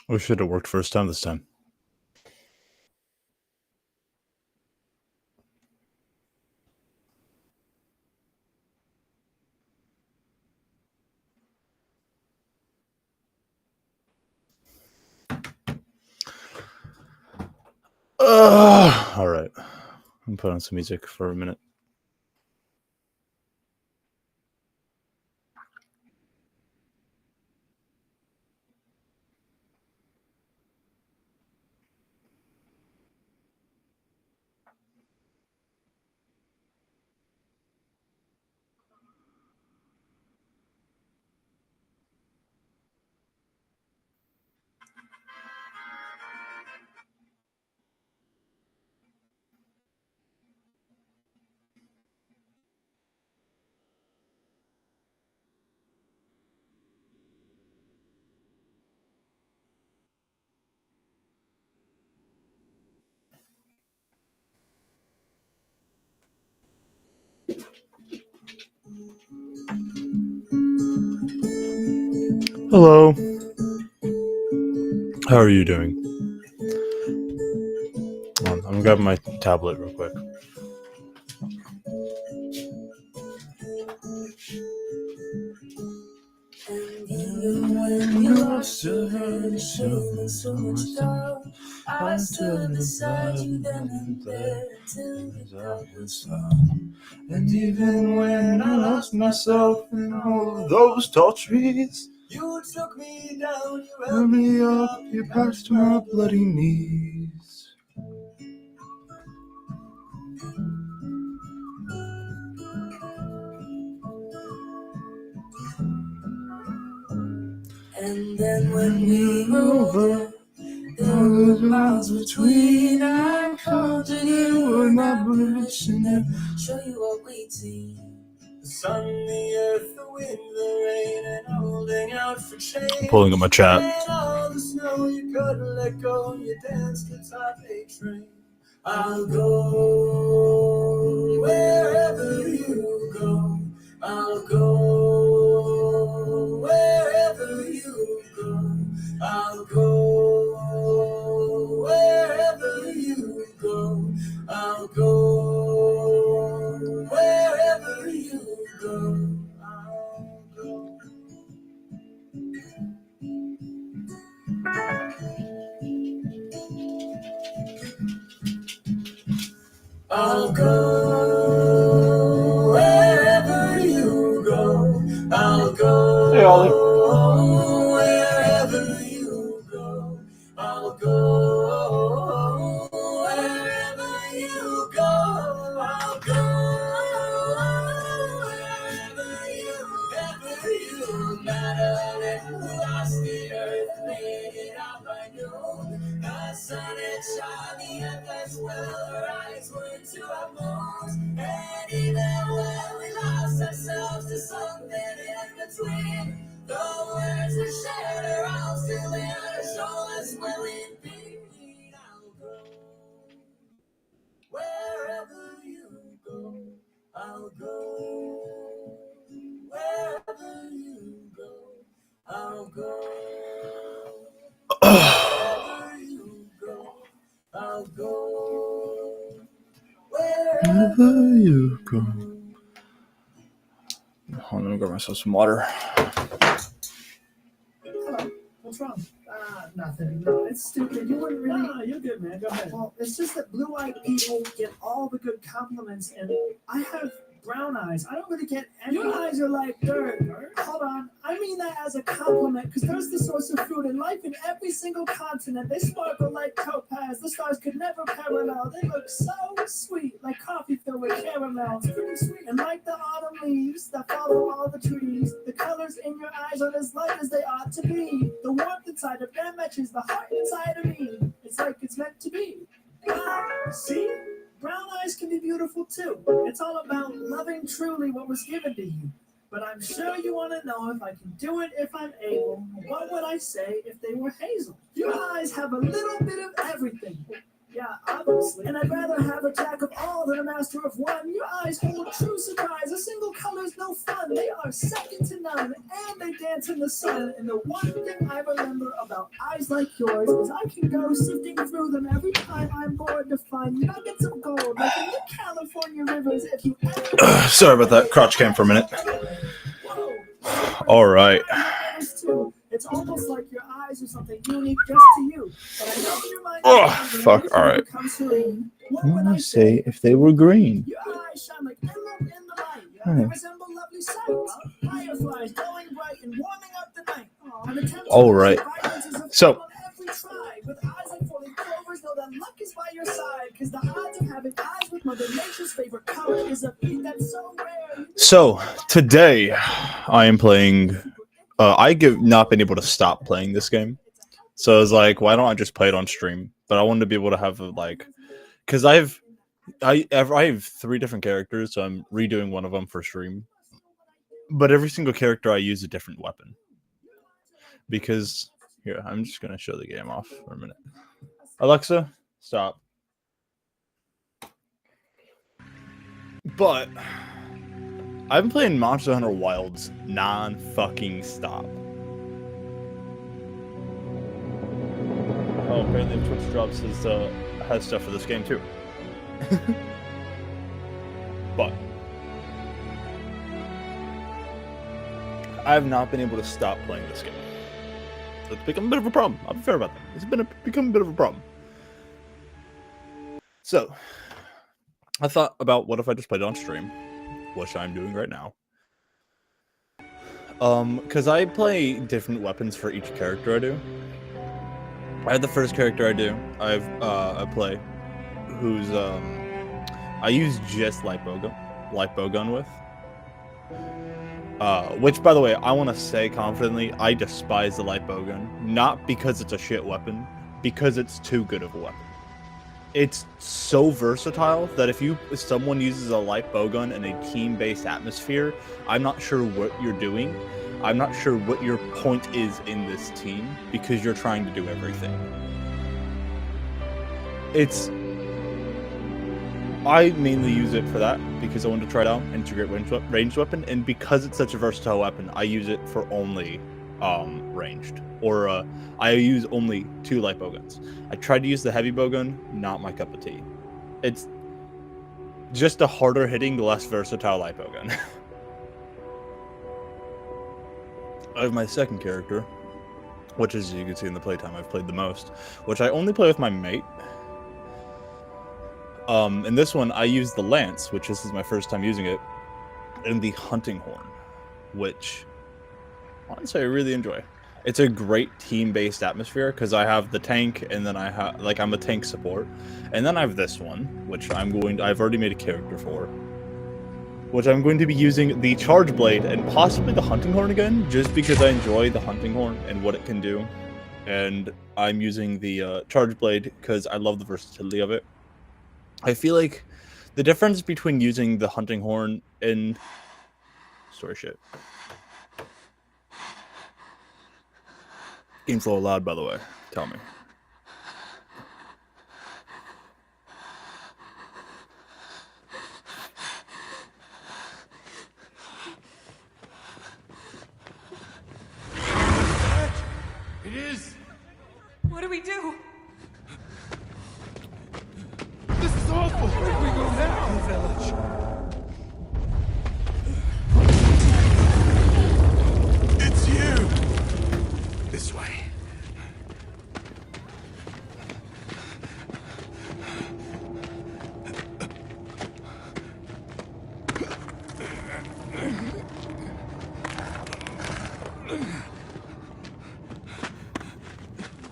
We should have worked first time this time. All right. I'm put on some music for a minute. Hello. How are you doing? I'm gonna grab my tablet real quick. When you lost your head and shaking so much down, I stood beside you then and there till you got the sun. And even when I lost myself in all of those tall trees, you took me down, you held me up, you passed my bloody knees. And then when we were over, there were miles between. I conjured you with my permission and show you what we see. The sun, the earth, the wind, the rain, and holding out for change. I'm pulling up my chat. And all the snow you couldn't let go, you danced atop a train. I'll go wherever you go. I'll go wherever you go. I'll go wherever you go. I'll go wherever you go. I'll go. I'll go wherever you go. I'll go wherever you go. I'll go wherever you go. I'll go wherever you matter. Who lost the earth, made it out by noon. The sun had shone, the earth as well. Our eyes were into our bones. And even when we lost ourselves to something in between, the words we shared are all still there to show us where we've been. I'll go wherever you go. I'll go wherever you go. I'll go wherever you go. I'll go wherever you go. Hold on, let me grab myself some water. Hello. What's wrong? Nothing. No, it's stupid. You wouldn't really. No, you're good, man. Go ahead. Well, it's just that blue-eyed people get all the good compliments, and I have brown eyes. I don't really get any. Your eyes are like dirt. Hold on. I mean that as a compliment, because there's the source of food and life in every single continent. They sparkle like topaz. The stars could never parallel. They look so sweet, like coffee filled with caramel. It's pretty sweet. And like the autumn leaves that follow all the trees, the colors in your eyes are as light as they ought to be. The warmth inside of them matches the heart inside of me. It's like it's meant to be. See? Brown eyes can be beautiful too. It's all about loving truly what was given to you. But I'm sure you want to know if I can do it if I'm able. What would I say if they were hazel? Your eyes have a little bit of everything. Yeah, obviously. And I'd rather have a jack of all than a master of one. Your eyes hold true surprise. A single color's no fun. They are second to none, and they dance in the sun. And the one thing I remember about eyes like yours is I can go sifting through them every time I'm bored to find nuggets of gold, like in the California rivers. If you ever Sorry about that. Crotch cam for a minute. All right. It's almost like your eyes are something unique just to you. But I know your mind. Oh, fuck. All right. What I would want to say if they were green. Your eyes shine like emerald in the light. They resemble lovely sights. Fireflies glowing bright and warming up the night. And attempts All right. So. on every tribe. With eyes like falling clovers, know that luck is by your side. Because the odds of having eyes with Mother Nature's favorite color is a feat that's so rare. So today, I am playing. I've not been able to stop playing this game, so I was like, why don't I just play it on stream? But I wanted to be able to have because I have 3 different characters, so I'm redoing one of them for stream. But every single character I use a different weapon. Because here, I'm just gonna show the game off for a minute. Alexa, stop. But I've been playing Monster Hunter Wilds non-fucking-stop. Oh, apparently Twitch drops has stuff for this game too. But I have not been able to stop playing this game. It's become a bit of a problem. I'll be fair about that. It's become a bit of a problem. So I thought about what if I just played on stream, which I'm doing right now. Because I play different weapons for each character I do. I have the first character I do. I play, who's I use just light bowgun with. Which, by the way, I want to say confidently, I despise the light bowgun. Not because it's a shit weapon, because it's too good of a weapon. It's so versatile that if someone uses a light bowgun in a team-based atmosphere, I'm not sure what you're doing. I'm not sure what your point is in this team, because you're trying to do everything. I mainly use it for that, because I want to try it out, integrate ranged weapon, and because it's such a versatile weapon, I use it for only ranged. Or I use only 2 light bowguns. I tried to use the heavy bowgun, not my cup of tea. It's just a harder hitting, less versatile light bowgun. I have my second character, which, as you can see in the playtime, I've played the most, which I only play with my mate. In this one, I use the lance, which this is my first time using it, and the hunting horn, which honestly I really enjoy. It's a great team-based atmosphere because I have the tank, and then I have I'm a tank support, and then I have this one, which I've already made a character for, which I'm going to be using the charge blade and possibly the hunting horn again, just because I enjoy the hunting horn and what it can do. And I'm using the charge blade because I love the versatility of it. I feel like the difference between using the hunting horn and story shit. Game's a little loud, by the way. Tell me. It is. What do we do? This is awful. Where do we go now? Village. It's you. This way.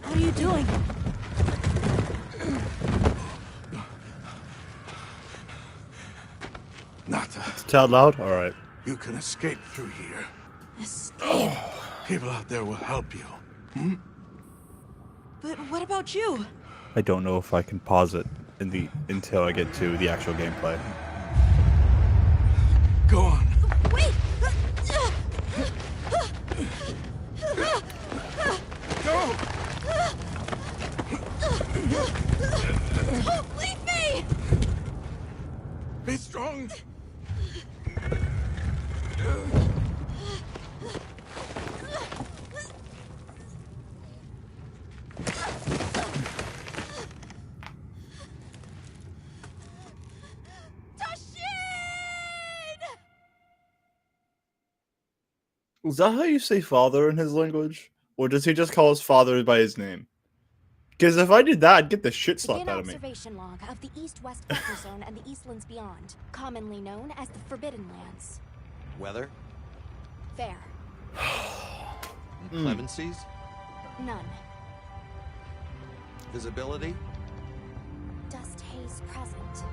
What are you doing? Nata, It's out loud? Alright. you can escape through here. Escape. People out there will help you. But what about you? I don't know if I can pause it until I get to the actual gameplay. Go on. Wait! Go! Don't leave me! Be strong. Is that how you say father in his language? Or does he just call his father by his name? Because if I did that, I'd get the shit slapped Begin out of me. observation log of the East-West buffer zone and the Eastlands beyond, commonly known as the Forbidden Lands. Weather? Fair. Inclemencies? None. Visibility? Dust haze present.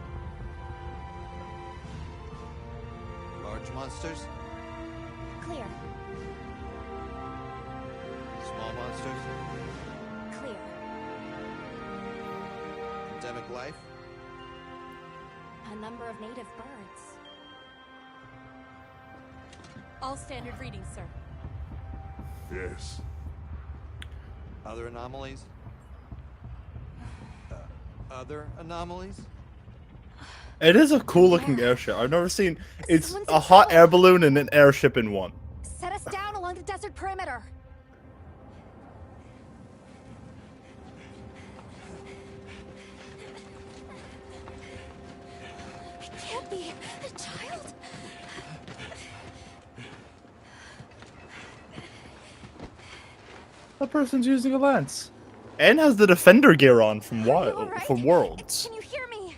Large monsters? Clear. Small monsters? Clear. Endemic life? A number of native birds. All standard readings, sir. Yes. Other anomalies? Other anomalies? It is a cool looking airship. I've never seen. It's Someone's a in hot trouble. air balloon and an airship in one. Set us down along the desert perimeter. It can't be a child. That person's using a lance. And has the defender gear on from Are you all right? from Worlds. Can you hear me?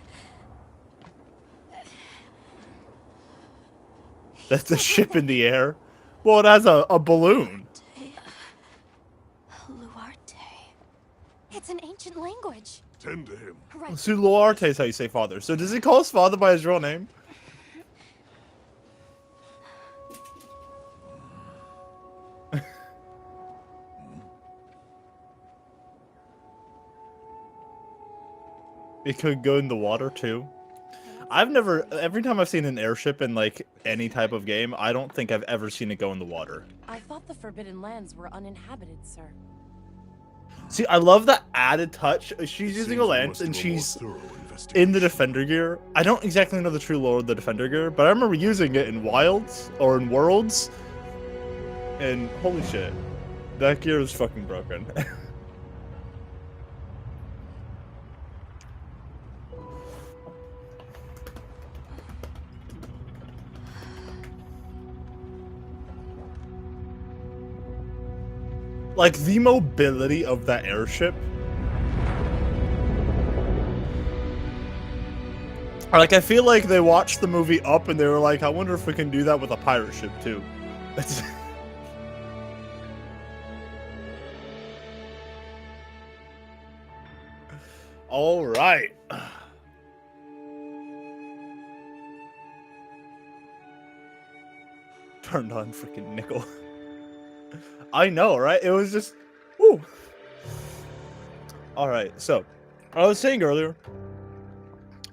That's a ship in the air. Well, it has a balloon. Luarte. It's an ancient language. Tend to him. Right. Suluarte is how you say father. So does he call his father by his real name? It could go in the water too. I've never. Every time I've seen an airship in like any type of game, I don't think I've ever seen it go in the water. I thought the Forbidden Lands were uninhabited, sir. See, I love that added touch. She's using Seems a we lance must and do a more she's thorough in the investigation. defender gear. I don't exactly know the true lore of the defender gear, but I remember using it in Wilds or in Worlds. And holy shit, that gear is fucking broken. Like, the mobility of that airship. Like, I feel like they watched the movie Up and they were like, I wonder if we can do that with a pirate ship, too. That's... Alright. Turned on freaking nickel. I know, right? It was just... Woo. Alright, so, I was saying earlier,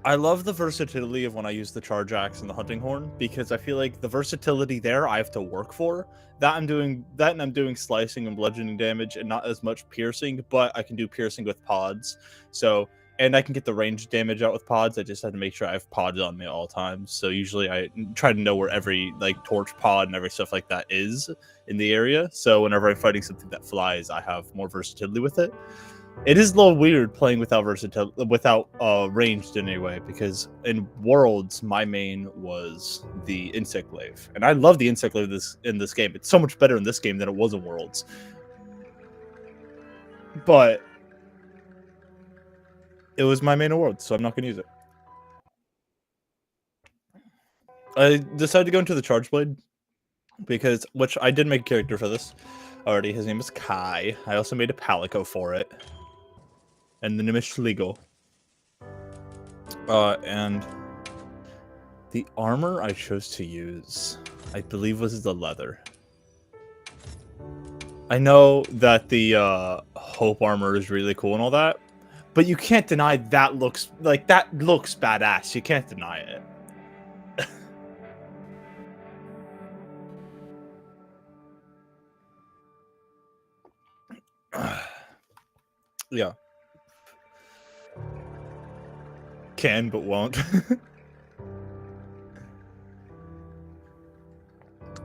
I love the versatility of when I use the charge axe and the hunting horn, because I feel like the versatility there I have to work for. That I'm doing slicing and bludgeoning damage and not as much piercing, but I can do piercing with pods. So, and I can get the range damage out with pods. I just had to make sure I have pods on me at all times. So usually I try to know where every like torch pod and every stuff like that is in the area. So whenever I'm fighting something that flies, I have more versatility with it. It is a little weird playing without ranged in any way, because in Worlds my main was the insect glaive, and I love the insect glaive in this game. It's so much better in this game than it was in Worlds. But it was my main in Worlds, so I'm not going to use it. I decided to go into the Charge Blade because, which I did make a character for this already. His name is Kai. I also made a Palico for it. And the name is Schlegel. And the armor I chose to use, I believe, was the leather. I know that the Hope armor is really cool and all that, but you can't deny that looks badass. You can't deny it. Yeah. can but won't.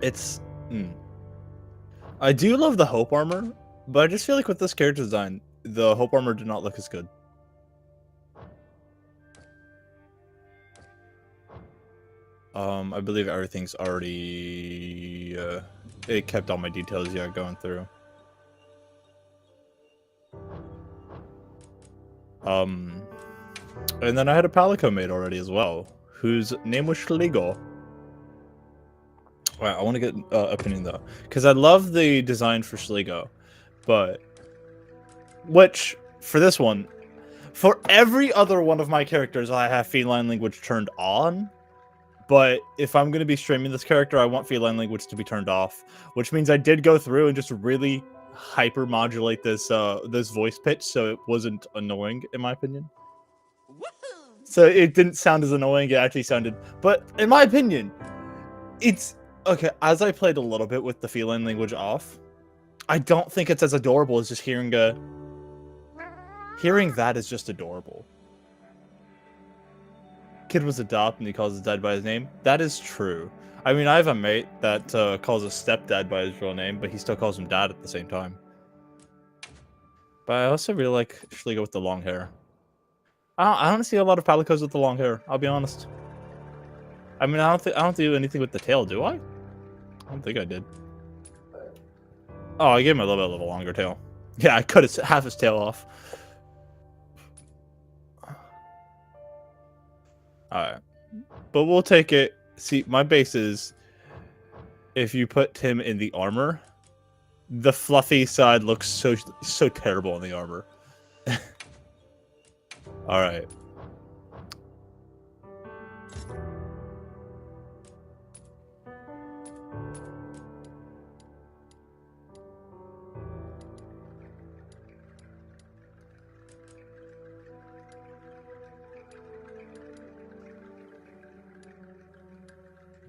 It's... I do love the Hope armor, but I just feel like with this character design, the Hope armor did not look as good. I believe everything's already... it kept all my details, yeah, going through. And then I had a Palico made already as well, whose name was Schlegel. Wow, I want to get opinion though, because I love the design for Schlegel, but... Which, for this one, for every other one of my characters, I have feline language turned on. But if I'm going to be streaming this character, I want feline language to be turned off. Which means I did go through and just really hyper-modulate this this voice pitch so it wasn't annoying, in my opinion. So it didn't sound as annoying, it actually sounded... But, in my opinion, it's... Okay, as I played a little bit with the feline language off, I don't think it's as adorable as just hearing a... Hearing that is just adorable. Kid was adopted and he calls his dad by his name. That is true. I mean, I have a mate that calls his stepdad by his real name, but he still calls him dad at the same time. But I also really like Schlegel with the long hair. I don't see a lot of Palicos with the long hair, I'll be honest. I mean, I don't do anything with the tail, do I? I don't think I did. Oh, I gave him a little bit of a longer tail. Yeah, I cut half his tail off. Alright. But we'll take it. See, my base is... If you put him in the armor, the fluffy side looks so terrible in the armor. Alright.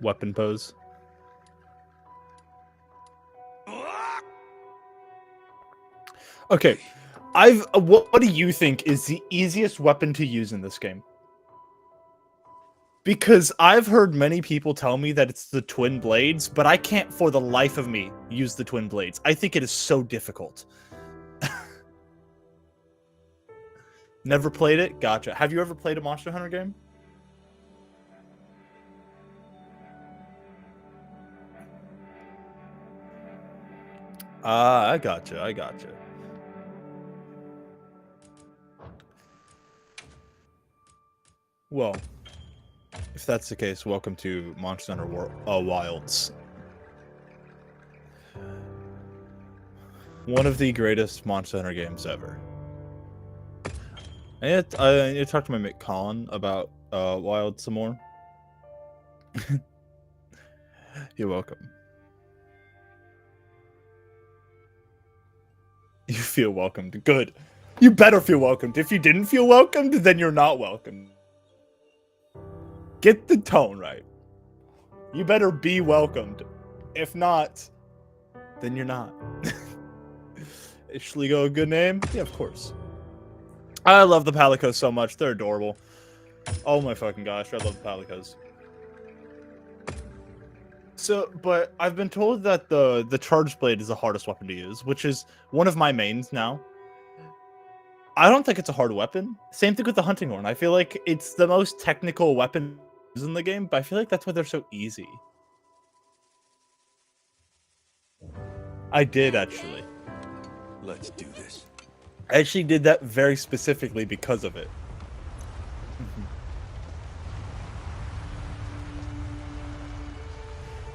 Weapon pose. Okay, what do you think is the easiest weapon to use in this game? Because I've heard many people tell me that it's the twin blades, but I can't for the life of me use the twin blades. I think it is so difficult. Never played it? Gotcha. Have you ever played a Monster Hunter game? I gotcha. Well, if that's the case, welcome to Monster Hunter Wilds. One of the greatest Monster Hunter games ever. I need to talk to my mate Colin about Wild some more. You're welcome. You feel welcomed. Good. You better feel welcomed. If you didn't feel welcomed, then you're not welcome. Get the tone right. You better be welcomed. If not, then you're not. Is Schlegel a good name? Yeah, of course. I love the Palicos so much. They're adorable. Oh my fucking gosh, I love the Palicos. So, but I've been told that the Charged Blade is the hardest weapon to use, which is one of my mains now. I don't think it's a hard weapon. Same thing with the Hunting Horn. I feel like it's the most technical weapon in the game, but I feel like that's why they're so easy. I did, actually. Let's do this. I actually did that very specifically because of it.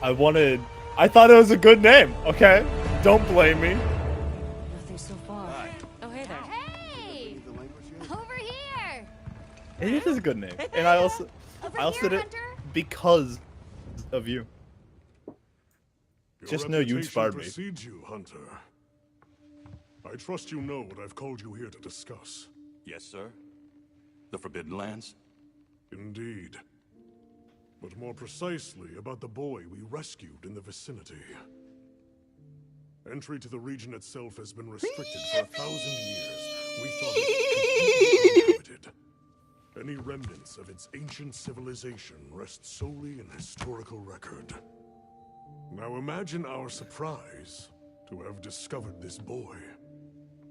I thought it was a good name, okay? Don't blame me. Nothing so far. Oh, hey there. Hey! Over here! It is a good name. And I also did it because of you. Just know you inspired me. Precedes you, Hunter. I trust you know what I've called you here to discuss. Yes, sir. The Forbidden Lands? Indeed. But more precisely about the boy we rescued in the vicinity. Entry to the region itself has been restricted for 1,000 years. We thought it was completely uninhabited. Any remnants of its ancient civilization rest solely in historical record. Now imagine our surprise to have discovered this boy.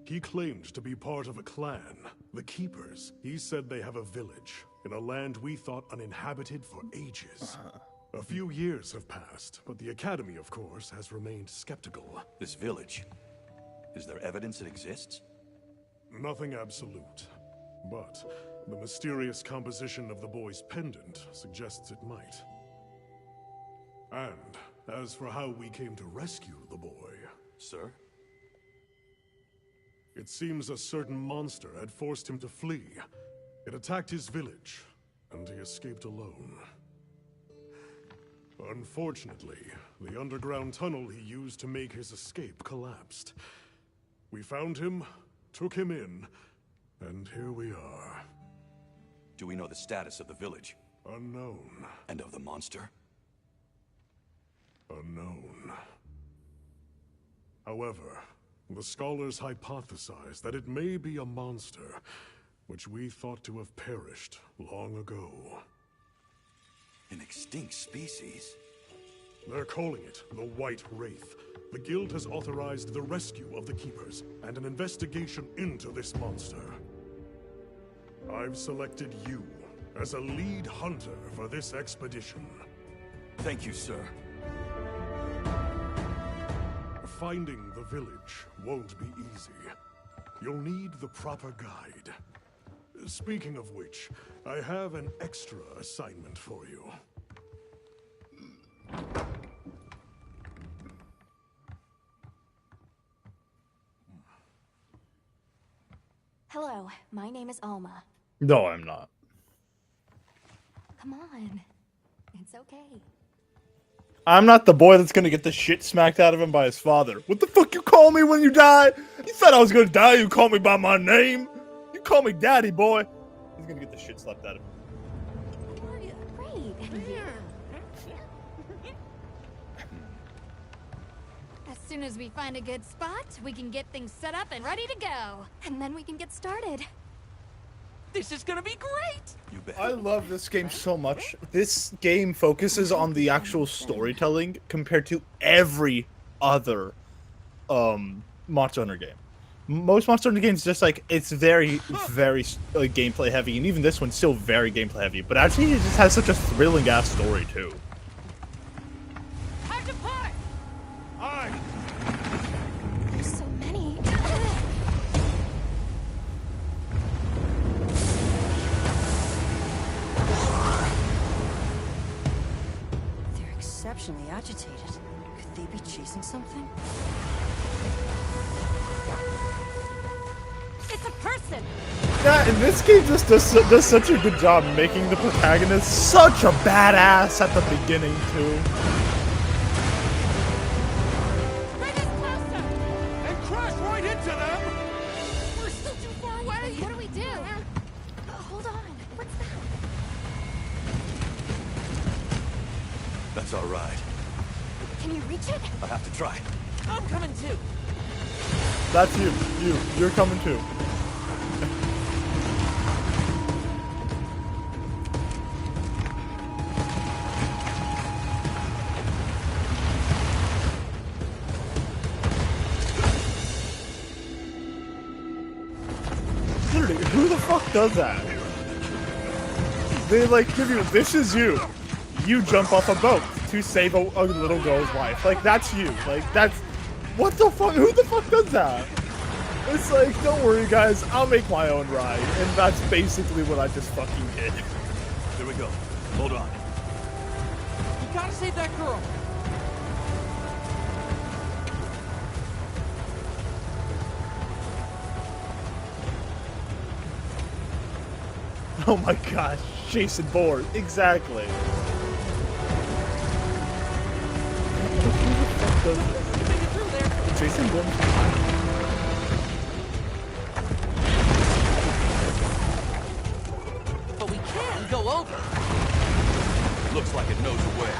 He claimed to be part of a clan, the Keepers. He said they have a village in a land we thought uninhabited for ages. A few years have passed, but the Academy, of course, has remained skeptical. This village, is there evidence it exists? Nothing absolute, but the mysterious composition of the boy's pendant suggests it might. And as for how we came to rescue the boy... Sir? It seems a certain monster had forced him to flee. It attacked his village, and he escaped alone. Unfortunately, the underground tunnel he used to make his escape collapsed. We found him, took him in, and here we are. Do we know the status of the village? Unknown. And of the monster? Unknown. However, the scholars hypothesize that it may be a monster, which we thought to have perished long ago. An extinct species? They're calling it the White Wraith. The Guild has authorized the rescue of the Keepers and an investigation into this monster. I've selected you as a lead hunter for this expedition. Thank you, sir. Finding the village won't be easy. You'll need the proper guide. Speaking of which, I have an extra assignment for you. Hello, my name is Alma. No, I'm not. Come on. It's okay. I'm not the boy that's gonna get the shit smacked out of him by his father. What the fuck you call me when you die? You said I was gonna die, you call me by my name? You call me daddy, boy. He's gonna get the shit slapped out of him. Great. As soon as we find a good spot, we can get things set up and ready to go. And then we can get started. This is gonna be great! You bet. I love this game so much. This game focuses on the actual storytelling compared to every other Monster Hunter game. Most Monster Hunter games just like it's very gameplay heavy, and even this one's still very gameplay heavy. But actually, it just has such a thrilling ass story too. Time to part! Aye! There's so many. They're exceptionally agitated. Could they be chasing something? It's a person! Yeah, and this game just does such a good job making the protagonist such a badass at the beginning too. Bring us closer! And crash right into them! We're still too far away! What do we do? Hold on. What's that? That's all right. Can you reach it? I have to try. I'm coming too! That's you. You're coming too. Literally, who the fuck does that? They like give you, this is you. You jump off a boat to save a little girl's life. Like, that's you. Like, that's... What the fuck? Who the fuck does that? It's like, don't worry guys, I'll make my own ride. And that's basically what I just fucking did. Here we go. Hold on. You gotta save that girl! Oh my gosh, Jason Bourne, exactly. Who the fuck does this? Make it through there! Jason Bourne? But we can go over! Looks like it knows a way.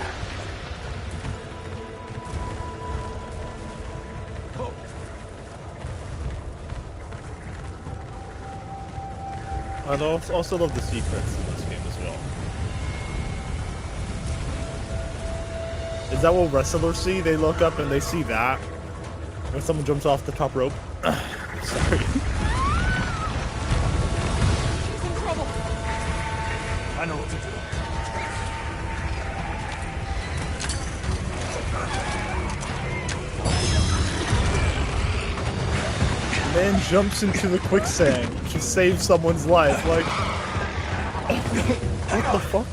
Oh, I'd also love the secrets in this game as well. Is that what wrestlers see? They look up and they see that when someone jumps off the top rope. Sorry. She's in trouble. I know what to do. Man jumps into the quicksand to save someone's life. Like, what the fuck?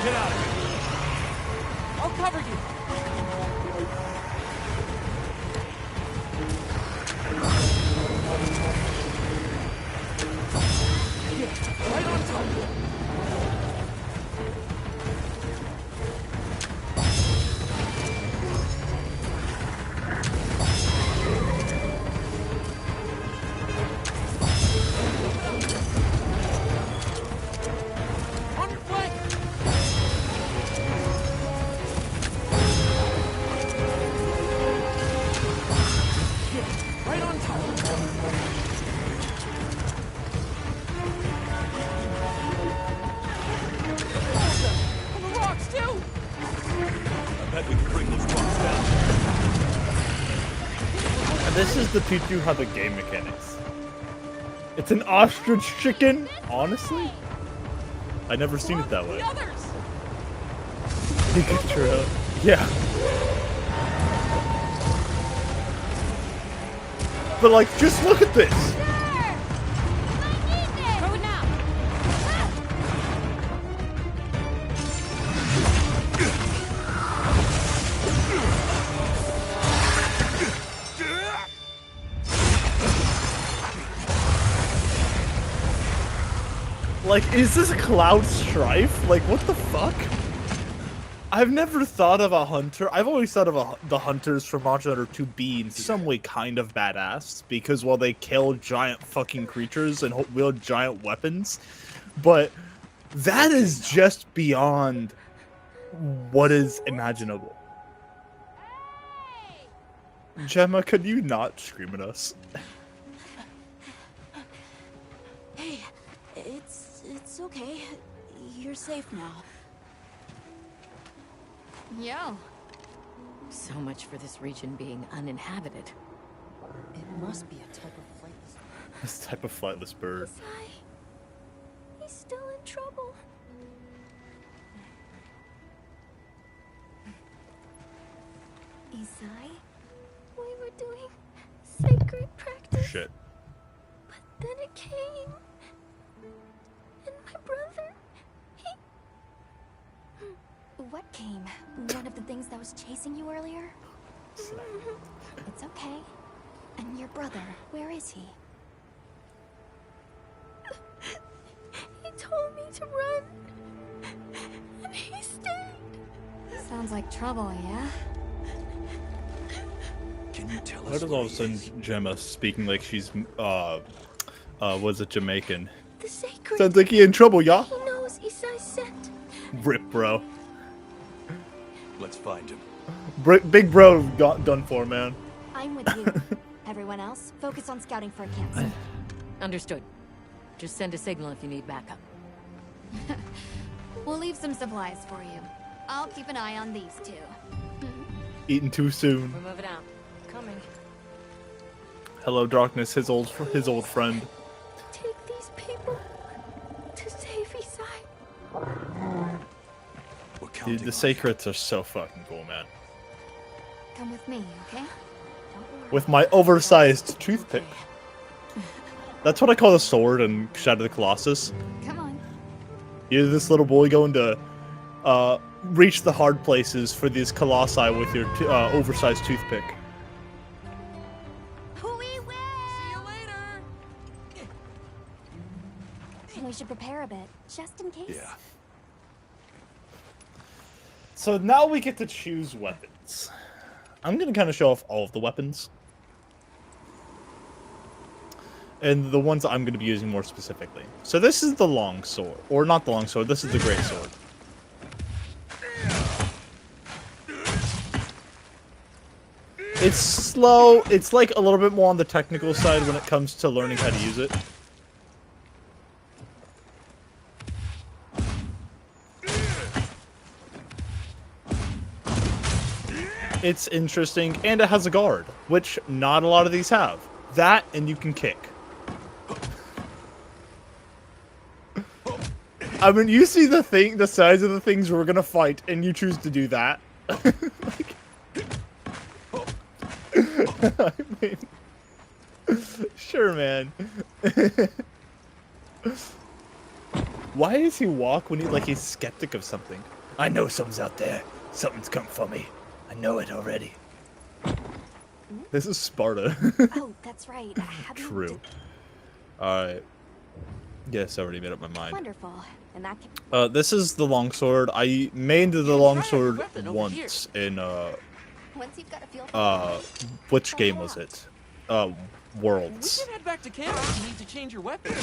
Get out of here. I'll cover you. Yeah, right on top. On your flank. Right on top. On the rocks, too! I bet we can bring those rocks down. And this is to teach you how the game mechanics. It's an ostrich chicken, honestly. I never seen it that way. The others! Pikachu. Yeah. But like, just look at this. Throw it now. Like, is this Cloud Strife? Like, what the fuck? I've never thought of a hunter. I've always thought of the hunters from Monster Hunter to be in some way kind of badass because, well, they kill giant fucking creatures and wield giant weapons. But that is just beyond what is imaginable. Gemma, could you not scream at us? Hey, it's okay. You're safe now. Yo. So much for this region being uninhabited. It must be a type of flightless. This type of flightless bird. He's still in trouble. Isai, we were doing sacred practice. Shit. But then it came. And my brother, he... What came? One of the things that was chasing you earlier? It's okay. And your brother, where is he? He told me to run. And he stayed. Sounds like trouble, yeah? Can you tell Why us does all of a sudden Gemma speaking like she's, was it Jamaican? The sacred. Sounds like he in trouble, y'all. He knows Isai sent. Rip, bro. Let's find him. Big bro got done for, man. I'm with you. Everyone else, focus on scouting for a campsite. Understood. Just send a signal if you need backup. We'll leave some supplies for you. I'll keep an eye on these two. Eating too soon. We're moving out. Coming. Hello, darkness. His old friend. Take these people to save Isai. Dude, the sacreds are so fucking cool, man. Come with me, okay? With my oversized toothpick. That's what I call the sword in Shadow of the Colossus. Come on. You're this little boy going to reach the hard places for these colossi with your oversized toothpick. We will. See you later. We should prepare a bit, just in case. Yeah. So now we get to choose weapons. I'm going to kind of show off all of the weapons. And the ones I'm going to be using more specifically. So this is the long sword. Or not the long sword, this is the great sword. It's slow. It's like a little bit more on the technical side when it comes to learning how to use it. It's interesting, and it has a guard, which not a lot of these have. That, and you can kick. I mean, you see the size of the things we're gonna fight, and you choose to do that. Like, I mean, sure, man. Why does he walk when he's skeptic of something? I know something's out there. Something's come for me. I know it already. This is Sparta. Oh, that's right. True. Alright. Yes, I already made up my mind. Wonderful. And that can... This is the longsword. I made the longsword once in, Once you've got a feel for which game was it? Worlds. We can head back to camp if you need to change your weapon.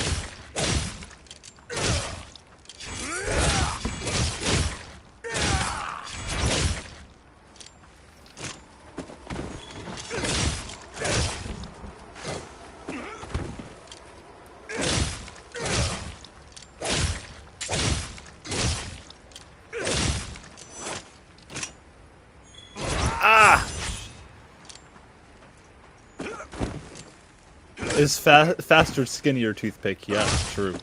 Is faster, skinnier toothpick? Yeah, true.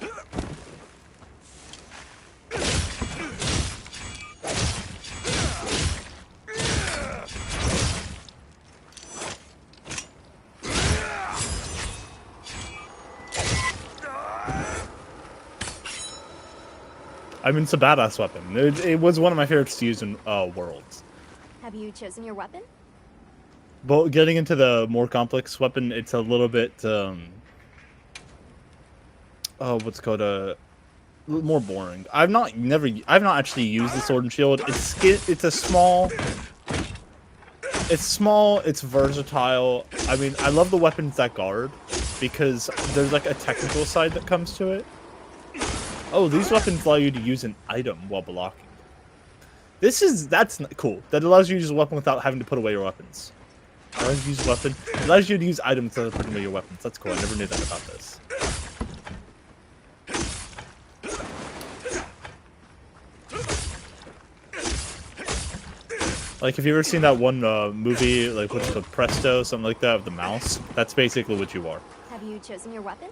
I mean, it's a badass weapon. It was one of my favorites to use in Worlds. Have you chosen your weapon? But getting into the more complex weapon, it's a little bit, what's called more boring. I've not actually used the sword and shield. It's small, it's versatile. I mean, I love the weapons that guard because there's like a technical side that comes to it. Oh, these weapons allow you to use an item while blocking. That's cool. That allows you to use a weapon without having to put away your weapons. Allows you to use a weapon. It allows you to use items instead of putting away your weapons. That's cool. I never knew that about this. Like, have you ever seen that one movie, like, what's the Presto, something like that, of the mouse? That's basically what you are. Have you chosen your weapon?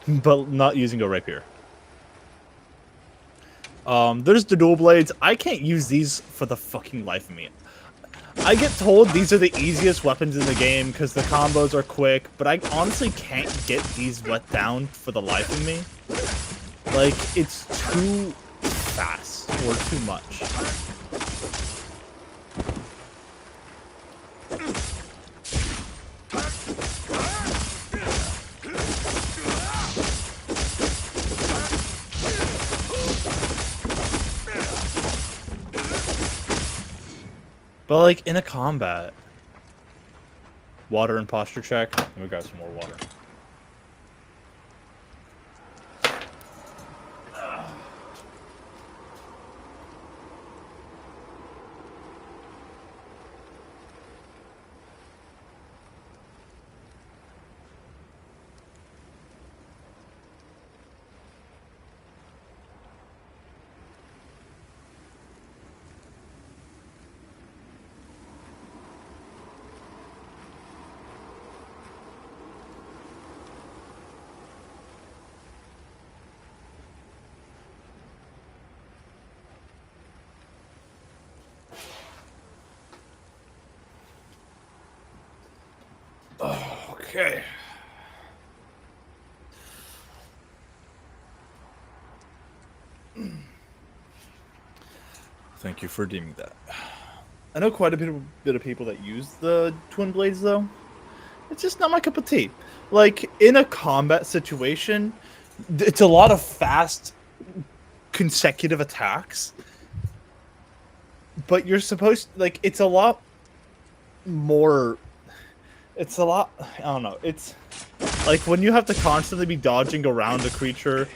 But not using a rapier. There's the dual blades. I can't use these for the fucking life of me. I get told these are the easiest weapons in the game because the combos are quick, but I honestly can't get these down for the life of me. Like, it's too fast or too much. But like in a combat, water and posture check. Let me grab some more water. Okay. Thank you for deeming that. I know quite a bit of people that use the twin blades though. It's just not my cup of tea. Like in a combat situation, it's a lot of fast consecutive attacks. But you're supposed like it's a lot more it's a lot I don't know. It's like when you have to constantly be dodging around a creature.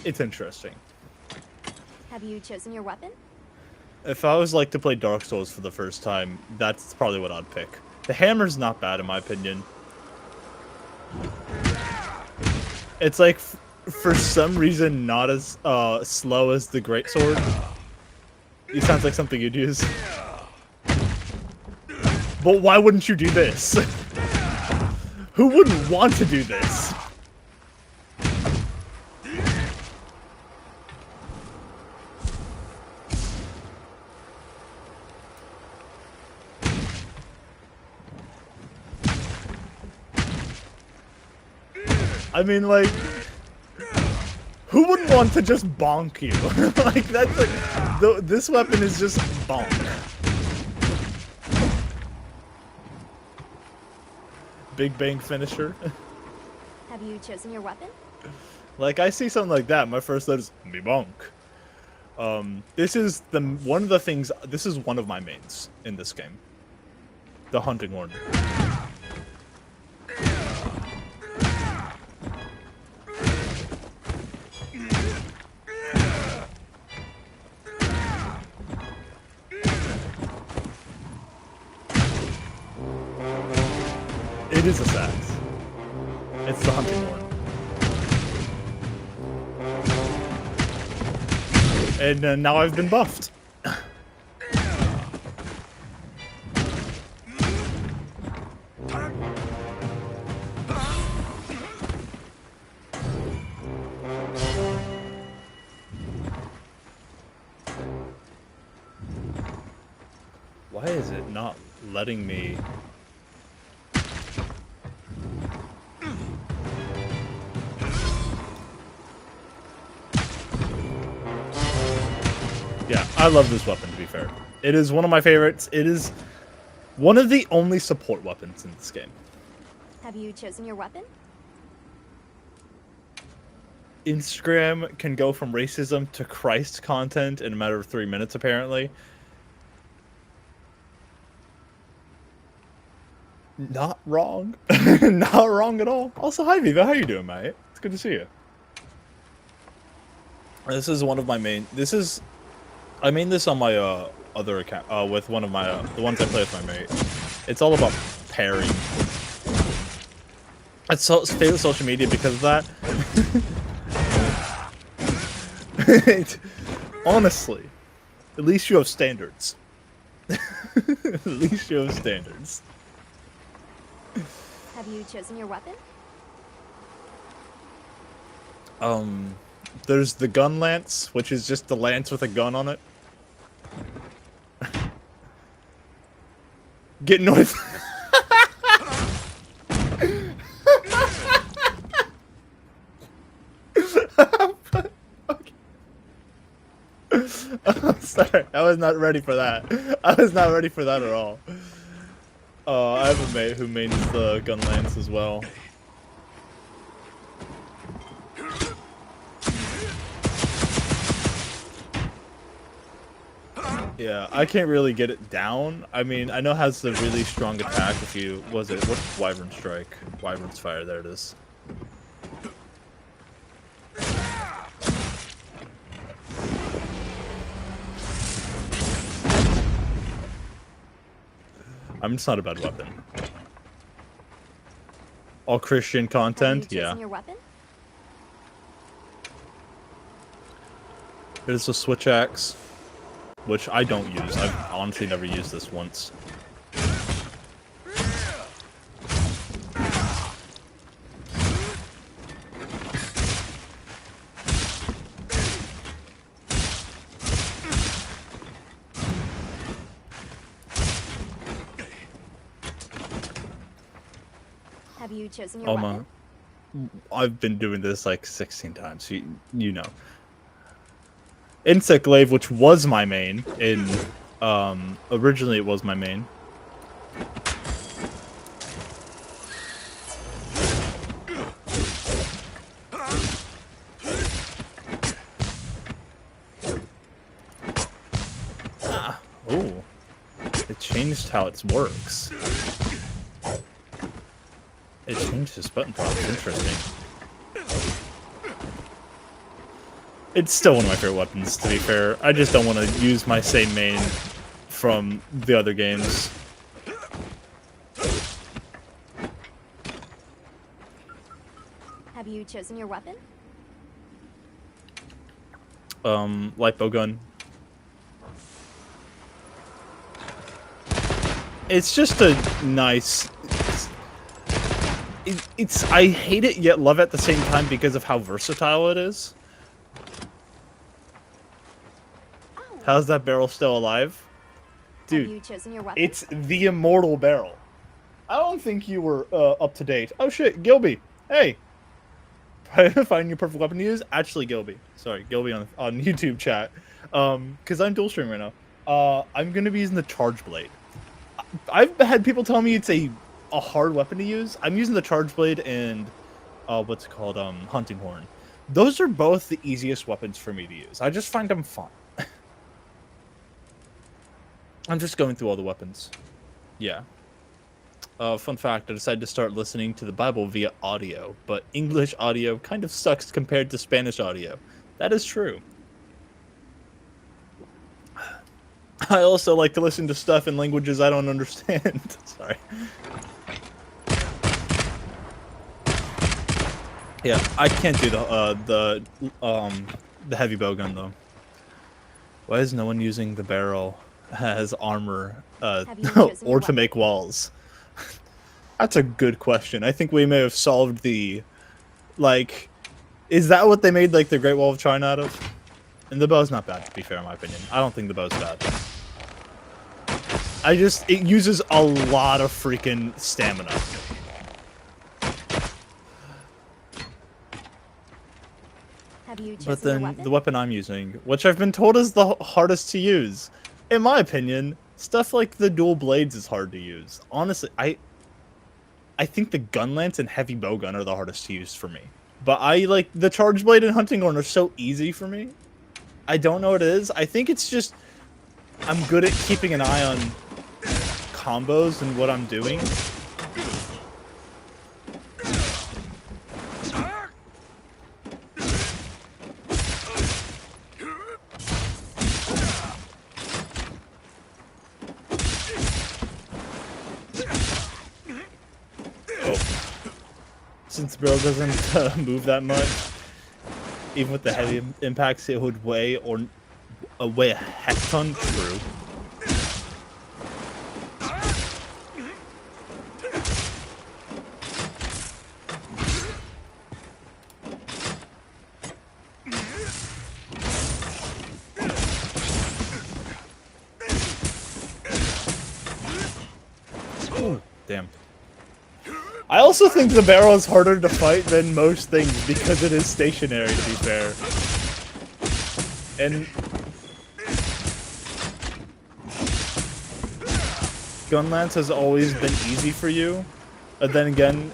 It's interesting. Have you chosen your weapon? If I was like to play Dark Souls for the first time, that's probably what I'd pick. The hammer's not bad in my opinion. It's like, for some reason, not as slow as the greatsword. It sounds like something you'd use. But why wouldn't you do this? Who wouldn't want to do this? I mean, like, who wouldn't want to just bonk you? Like, that's like, this weapon is just bonk. Big bang finisher. Have you chosen your weapon? Like, I see something like that, my first thought is, me bonk. This is one of the things, this is one of my mains in this game. The hunting horn. It is a sax. It's the hunting horn. And now I've been buffed. Why is it not letting me... Yeah, I love this weapon, to be fair. It is one of my favorites. It is one of the only support weapons in this game. Have you chosen your weapon? Instagram can go from racism to Christ content in a matter of 3 minutes, apparently. Not wrong. Not wrong at all. Also, hi Viva, how you doing, mate? It's good to see you. This is one of my main... I mean this on my other account, with one of my, the ones I play with my mate. It's all about pairing. It's favorite social media because of that. Honestly, at least you have standards. At least you have standards. Have you chosen your weapon? There's the gun lance, which is just the lance with a gun on it. Get north. Oh, sorry, I was not ready for that. I was not ready for that at all. I have a mate who mains the gun lance as well. Yeah, I can't really get it down. I mean, I know it has a really strong attack if you... what's Wyvern Strike? Wyvern's Fire, there it is. It's not a bad weapon. All Christian content, yeah. Your weapon? It is a switch axe, which I don't use. I've honestly never used this once. Have you chosen your weapon? I've been doing this like 16 times. You know. Insect Glaive, which was my main in originally it was my main. Oh. It changed how it works. It changed this button prop. Interesting. It's still one of my favorite weapons, to be fair. I just don't want to use my same main from the other games. Have you chosen your weapon? Light bow gun. It's just a nice... It's I hate it yet love it at the same time because of how versatile it is. How's that barrel still alive? Dude, Have you chosen your weapon? it's the immortal barrel. I don't think you were up to date. Oh shit, Gilby. Hey. Finding your perfect weapon to use? Actually, Gilby. Sorry, Gilby on YouTube chat. Because I'm dual streaming right now. I'm going to be using the Charge Blade. I've had people tell me it's a hard weapon to use. I'm using the Charge Blade and what's it called? Hunting Horn. Those are both the easiest weapons for me to use. I just find them fun. I'm just going through all the weapons. Yeah. Fun fact, I decided to start listening to the Bible via audio, but English audio kind of sucks compared to Spanish audio. That is true. I also like to listen to stuff in languages I don't understand. Sorry. Yeah, I can't do the heavy bow gun though. Why is no one using the barrel as armor or to make walls? That's a good question. I think we may have solved the, like, is that what they made, like, the Great Wall of China out of? And the bow's not bad, to be fair, in my opinion. I don't think the bow's bad. It uses a lot of freaking stamina. Have you chosen But then, your weapon? the weapon I'm using, which I've been told is the hardest to use. In my opinion, stuff like the dual blades is hard to use. Honestly, I think the gun lance and heavy bowgun are the hardest to use for me. But I like the Charge Blade and Hunting Horn are so easy for me. I don't know what it is. I think it's just I'm good at keeping an eye on combos and what I'm doing. Since the barrel doesn't move that much, even with the heavy impacts, it would weigh a heck ton. True. Ooh, damn. I also think the barrel is harder to fight than most things because it is stationary, to be fair. And gun lance has always been easy for you. But then again,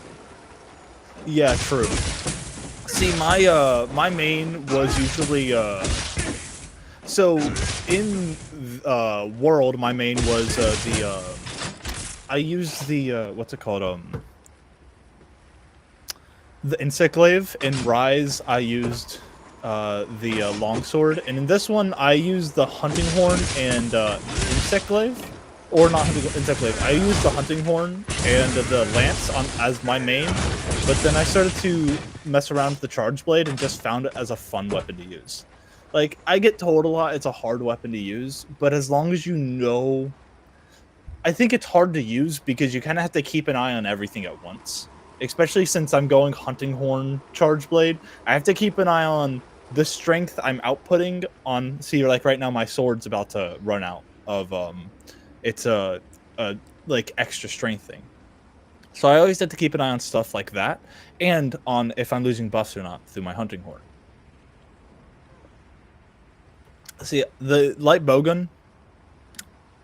yeah, true. See, my main was usually so in World, my main was I used the what's it called, the Insectglaive. In Rise, I used the longsword, and in this one, I used the Hunting Horn and Insectglaive, or not Insectglaive. I used the Hunting Horn and the lance as my main, but then I started to mess around with the Charge Blade and just found it as a fun weapon to use. Like, I get told a lot it's a hard weapon to use, but as long as you know, I think it's hard to use because you kind of have to keep an eye on everything at once. Especially since I'm going Hunting Horn Charge Blade, I have to keep an eye on the strength I'm outputting on. See, like right now, my sword's about to run out of it's a like extra strength thing. So I always have to keep an eye on stuff like that, and on if I'm losing buffs or not through my Hunting Horn. See, the light bowgun,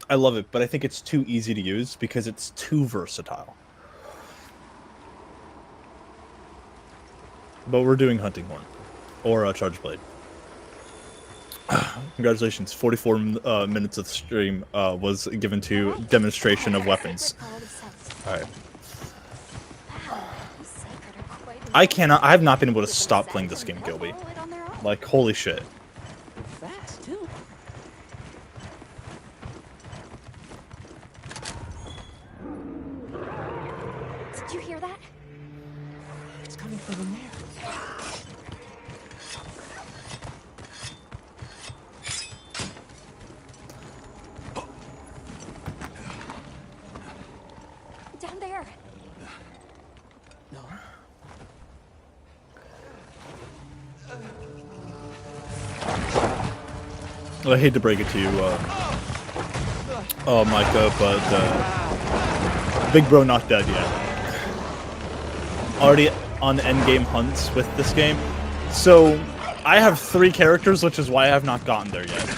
I love it, but I think it's too easy to use because it's too versatile. But we're doing Hunting Horn, or Charge Blade. Congratulations, 44 minutes of the stream was given to demonstration of weapons. Alright. I have not been able to stop playing this game, Gilby. Like, holy shit. Fast, too. Did you hear that? It's coming from in there. Down there. No. I hate to break it to you, Micah, but Big Bro not dead yet. Already on endgame hunts with this game. So, I have 3 characters, which is why I have not gotten there yet.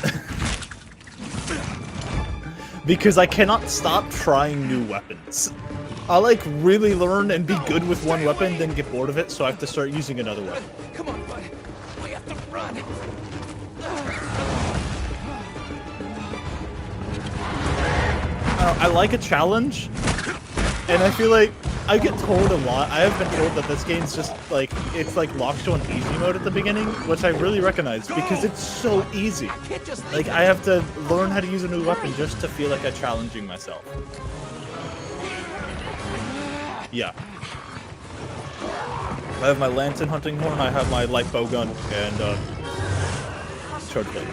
Because I cannot stop trying new weapons. I like really learn and be good with one weapon, then get bored of it, so I have to start using another weapon. Come on, bud. We have to run. I like a challenge, and I feel like I get told a lot. I have been told that this game's just like, it's like locked to an easy mode at the beginning, which I really recognize because it's so easy. Like, I have to learn how to use a new weapon just to feel like I'm challenging myself. Yeah. I have my lantern hunting horn, I have my light bow gun, and charge blade.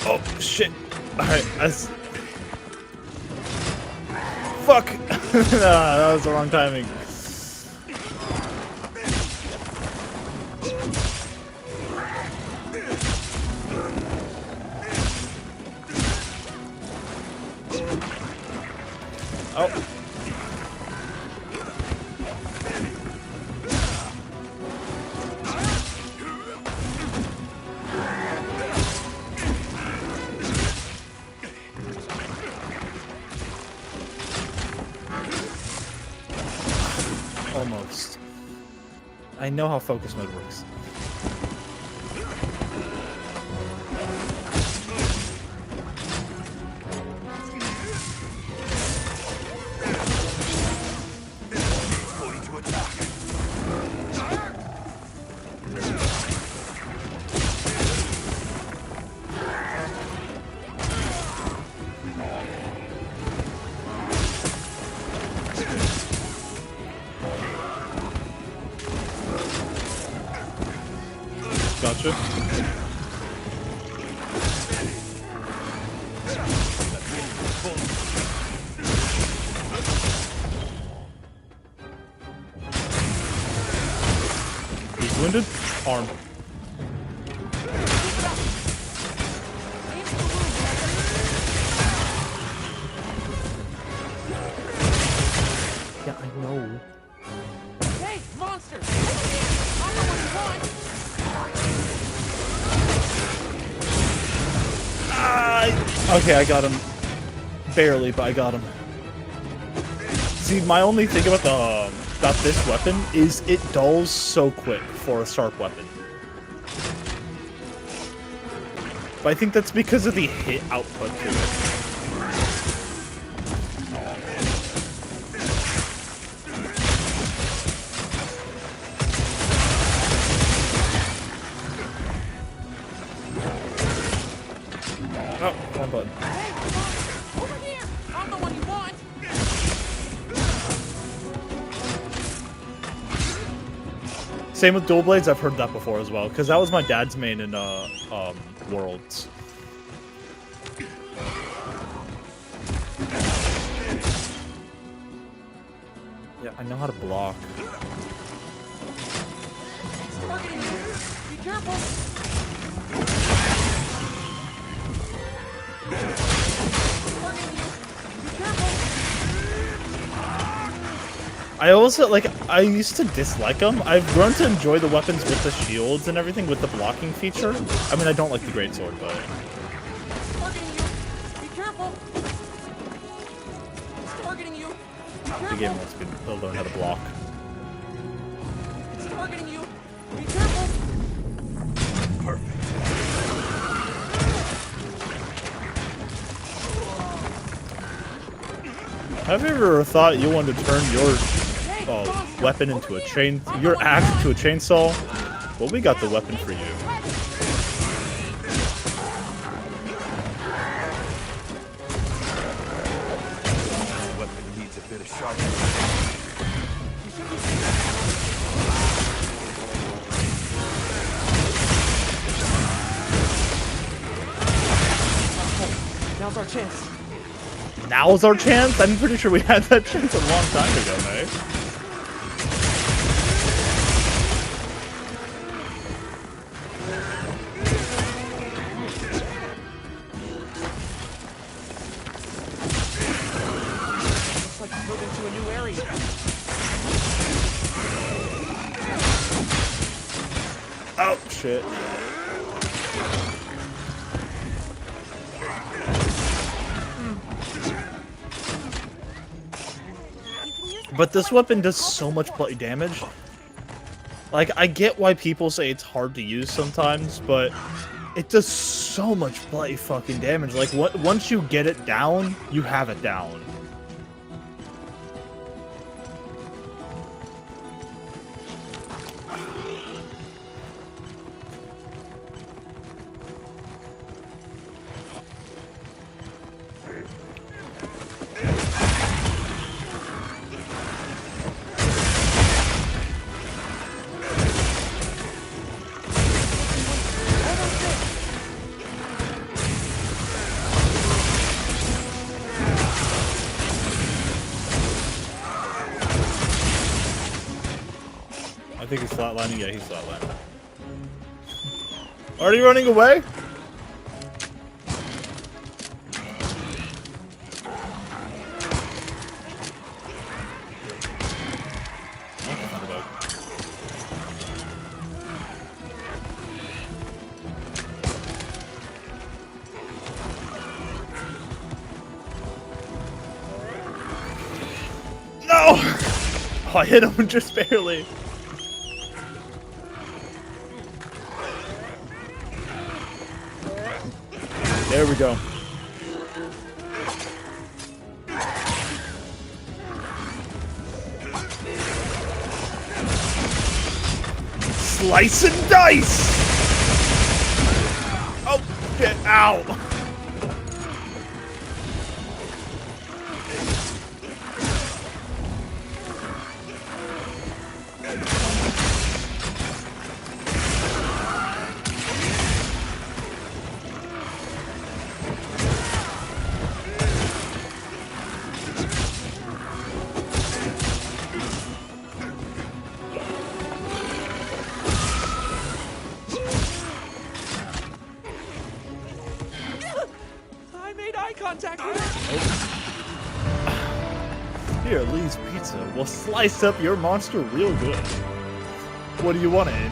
Oh shit! Alright, fuck! That was the wrong timing. Oh. Almost. I know how focus mode works. Gotcha. He's wounded. Arm. Yeah, I know. Hey, monster! I know what you want! Okay, I got him. Barely, but I got him. See, my only thing about this weapon is it dulls so quick for a sharp weapon. But I think that's because of the hit output to it. Oh, wrong button. Hey, over here! I'm the one you want! Same with dual blades, I've heard that before as well, because that was my dad's main in Worlds. Yeah, I know how to block. It's targeting you! Be careful! I also, like, I used to dislike them. I've grown to enjoy the weapons with the shields and everything, with the blocking feature. I mean, I don't like the greatsword, but... It's targeting you! Be careful! It's targeting you! Be careful! The game wants me to learn how to block. It's targeting you! Be careful! Perfect. Have you ever thought you wanted to turn your weapon into your axe into a chainsaw? Well, we got the weapon for you. Weapon needs a bit of sharpness. Now's our chance. Now's our chance? I'm pretty sure we had that chance a long time ago, mate. Looks like we've moved into a new area. Oh, shit. But this weapon does so much bloody damage. Like, I get why people say it's hard to use sometimes, but it does so much bloody fucking damage. Like, once you get it down, you have it down. I think he's flatlining. Yeah, he's flatlining. Already running away? No! Oh, I hit him just barely. There we go. Slice and dice! Oh, shit, ow! I made eye contact with her. Here, Lee's Pizza will slice up your monster real good. What do you want in,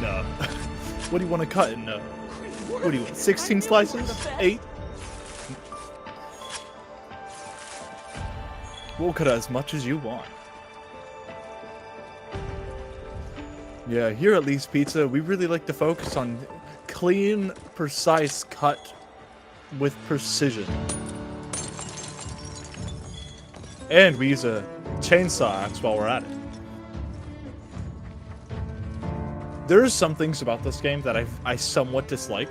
what do you want to cut in, what do you want, 16 slices? 8? We'll cut as much as you want. Yeah, here at Lee's Pizza, we really like to focus on clean, precise cut with precision. And we use a chainsaw axe while we're at it. There's some things about this game that I somewhat dislike.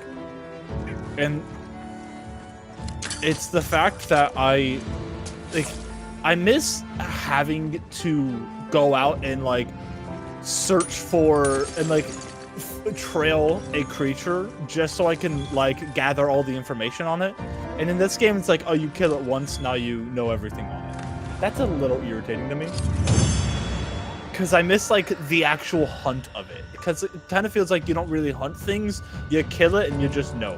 And it's the fact that I miss having to go out and like search for and like trail a creature just so I can like gather all the information on it. And in this game, it's like, oh, you kill it once, now you know everything on it. That's a little irritating to me. Because I miss like the actual hunt of it. Because it kind of feels like you don't really hunt things, you kill it and you just know.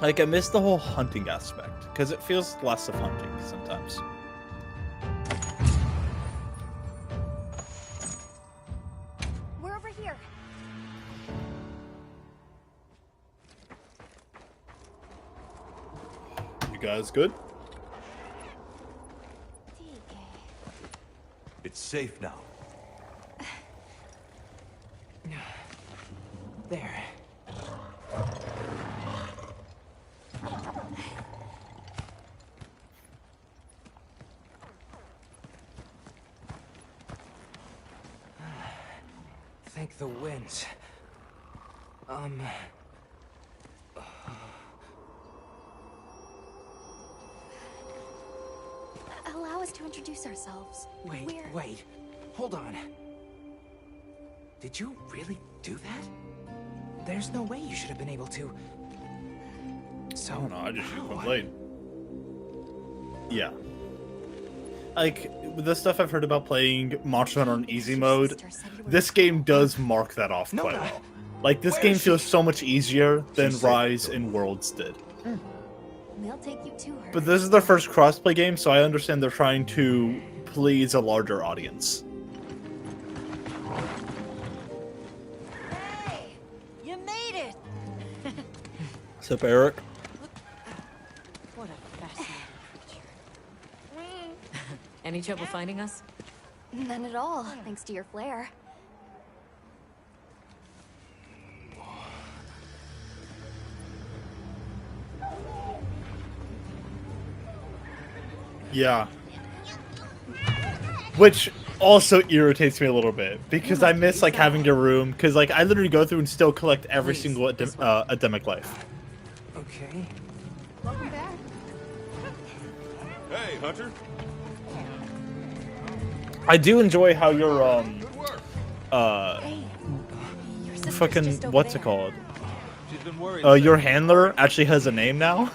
Like, I miss the whole hunting aspect, because it feels less of hunting sometimes. We're over here. You guys good? It's safe now. There. Thank the winds. Allow us to introduce ourselves. Wait. Hold on. Did you really do that? There's no way you should have been able to. So, I don't know, I just shoot my blade. Yeah. Like, with the stuff I've heard about playing Monster Hunter on easy mode, this game does mark that off quite well. Like, this game feels so much easier than Rise and Worlds did. We'll take you to her. But this is their first crossplay game, so I understand they're trying to please a larger audience. Hey! You made it! What's up, Eric? What a fascinating creature. Any trouble finding us? None at all, thanks to your flair. Yeah. Which also irritates me a little bit, because I miss, like, having a room, because, like, I literally go through and still collect every single Ademic life. Okay. Welcome back. Hey, Hunter. I do enjoy how your, Hey, your sister's fucking, just over what's there. it called? She's been worried. Your handler actually has a name now?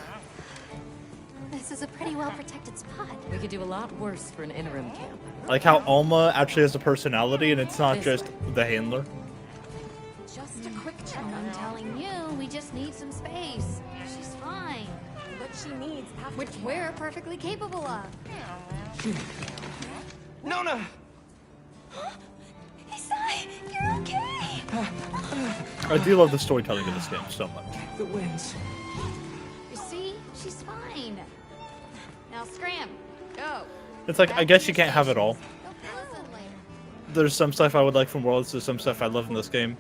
This is a pretty well-protected spot. We could do a lot worse for an interim camp. Like how Alma actually has a personality and it's not just the handler. Just a quick check. I'm telling you, we just need some space. She's fine. What she needs after Which we're perfectly capable of. Nona! Isai, you're okay! I do love the storytelling in this game so much. The winds. You see? She's fine. Now scram. Go. It's like, I guess you can't have it all. Listen later. There's some stuff I would like from Worlds, there's some stuff I love in this game.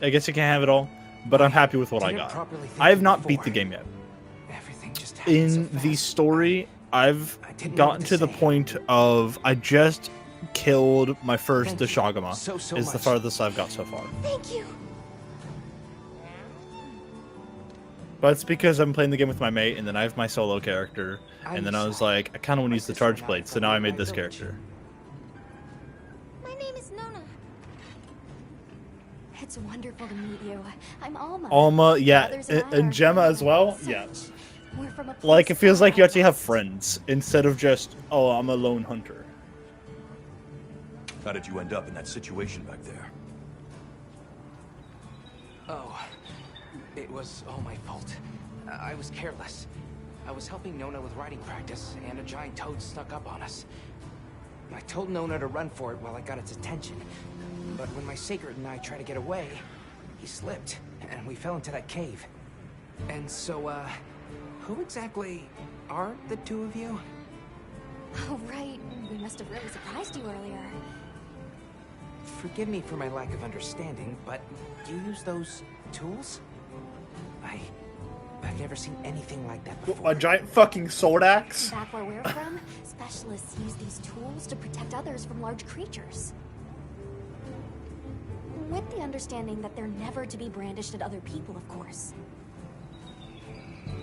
I guess you can't have it all, but I'm happy with what I got. I have not beat the game yet. Everything just happened so In the fast. story, I've didn't know what gotten to to the say. point of I just killed my first Thank you Deshagama. so Is the much. farthest I've got so far. Thank you! But it's because I'm playing the game with my mate, and then I have my solo character, and then I was like, I kind of want to use the charge blade, so now I made this character. My name is Nona. It's wonderful to meet you. I'm Alma. Alma, yeah, Others and, I are Gemma as well, so- yeah. We're from a Like, place it feels far like you actually have outside. friends, instead of just, oh, I'm a lone hunter. How did you end up in that situation back there? Oh, it was all my fault. I was careless. I was helping Nona with riding practice, and a giant toad snuck up on us. I told Nona to run for it while I got its attention. But when my Sacred and I tried to get away, he slipped, and we fell into that cave. And so, who exactly are the two of you? Oh, right. We must have really surprised you earlier. Forgive me for my lack of understanding, but do you use those tools? I've never seen anything like that before. A giant fucking sword axe? Back where we're from, specialists use these tools to protect others from large creatures. With the understanding that they're never to be brandished at other people, of course.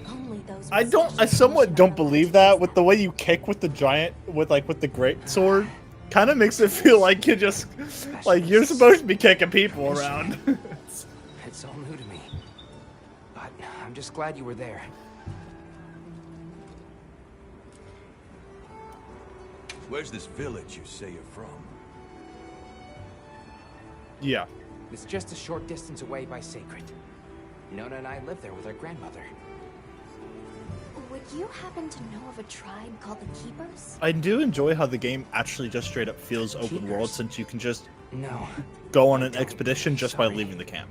Only those. I somewhat don't believe that, with the way you kick with the giant, with the great sword. Kind of makes it feel like you're just, like, you're supposed to be kicking people around. It's all new to me. But I'm just glad you were there. Where's this village you say you're from? Yeah. It's just a short distance away by Sacred. Nona and I live there with our grandmother. Would you happen to know of a tribe called the Keepers? I do enjoy how the game actually just straight up feels open world, Keepers? since you can just No. go on an expedition just by leaving the camp.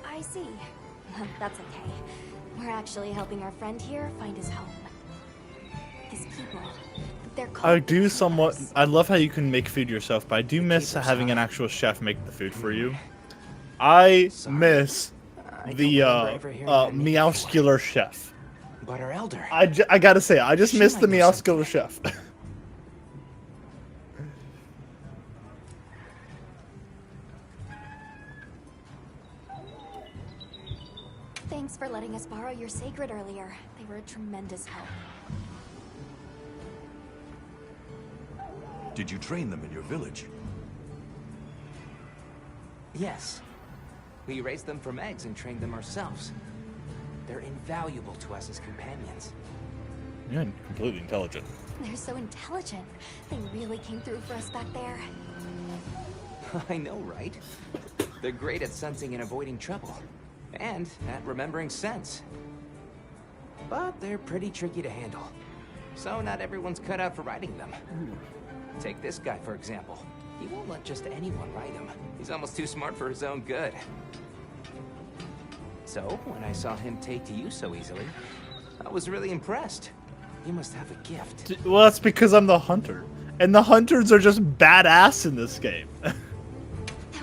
I see. That's okay. We're actually helping our friend here find his home. His people. They're called I the do somewhat. Keepers. I love how you can make food yourself, but I do miss Keepers, having huh? an actual chef make the food for you. I Sorry. miss I the don't remember ever hearing that name Meowscular chef. But our elder. I gotta say, I just She miss might the know Meowscular chef. for letting us borrow your sacred earlier. They were a tremendous help. Did you train them in your village? Yes. We raised them from eggs and trained them ourselves. They're invaluable to us as companions. You're completely intelligent. They're so intelligent. They really came through for us back there. I know, right? They're great at sensing and avoiding trouble. And at remembering sense. But they're pretty tricky to handle. So not everyone's cut out for riding them. Take this guy, for example. He won't let just anyone ride him. He's almost too smart for his own good. So, when I saw him take to you so easily, I was really impressed. You must have a gift. Well, that's because I'm the hunter. And the hunters are just badass in this game. That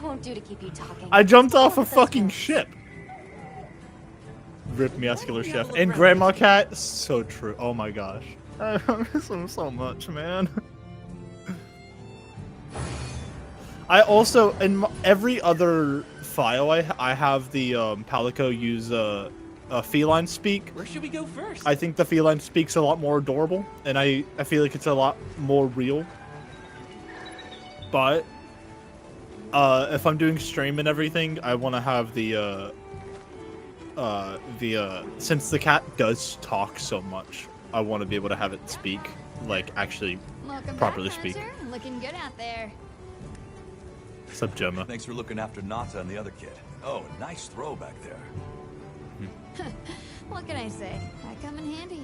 won't do to keep you talking. I jumped off a fucking ship. Rip muscular chef. And Grandma Cat, so true. Oh my gosh. I miss him so much, man. I also, in every other file I have the Palico use a feline speak. Where should we go first? I think the feline speak's a lot more adorable, and I feel like it's a lot more real. But if I'm doing stream and everything, I want to have the since the cat does talk so much, I want to be able to have it speak, like actually properly speak. Looking good out there. What's up, Gemma? Thanks for looking after Nata and the other kid. Oh, nice throw back there. What can I say? I come in handy.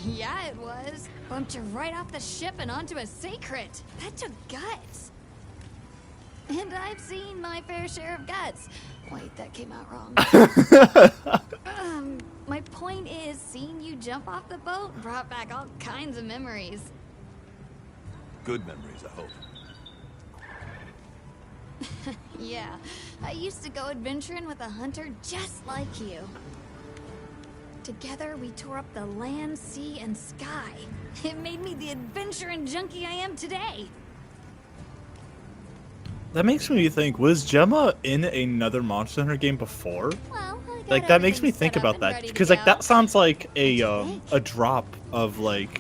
Yeah, it was. Bumped you right off the ship and onto a sacred. That took guts. And I've seen my fair share of guts. Wait, that came out wrong. My point is, seeing you jump off the boat brought back all kinds of memories. Good memories, I hope. Yeah, I used to go adventuring with a hunter just like you. Together, we tore up the land, sea, and sky. It made me the adventuring junkie I am today. That makes me think, was Gemma in another Monster Hunter game before? Well, like that makes me think about that, because like that sounds like a drop of like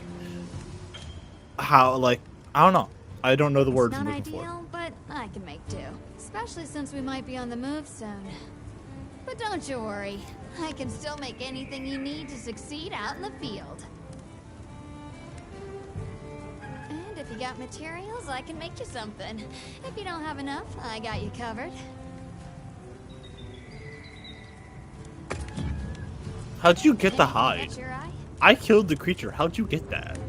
how, like, I don't know. I don't know the words I'm looking for. Not ideal, but I can make do. Especially since we might be on the move soon. But don't you worry. I can still make anything you need to succeed out in the field. And if you got materials, I can make you something. If you don't have enough, I got you covered. How'd you get the hide? Catch your eye? I killed the creature. How'd you get that?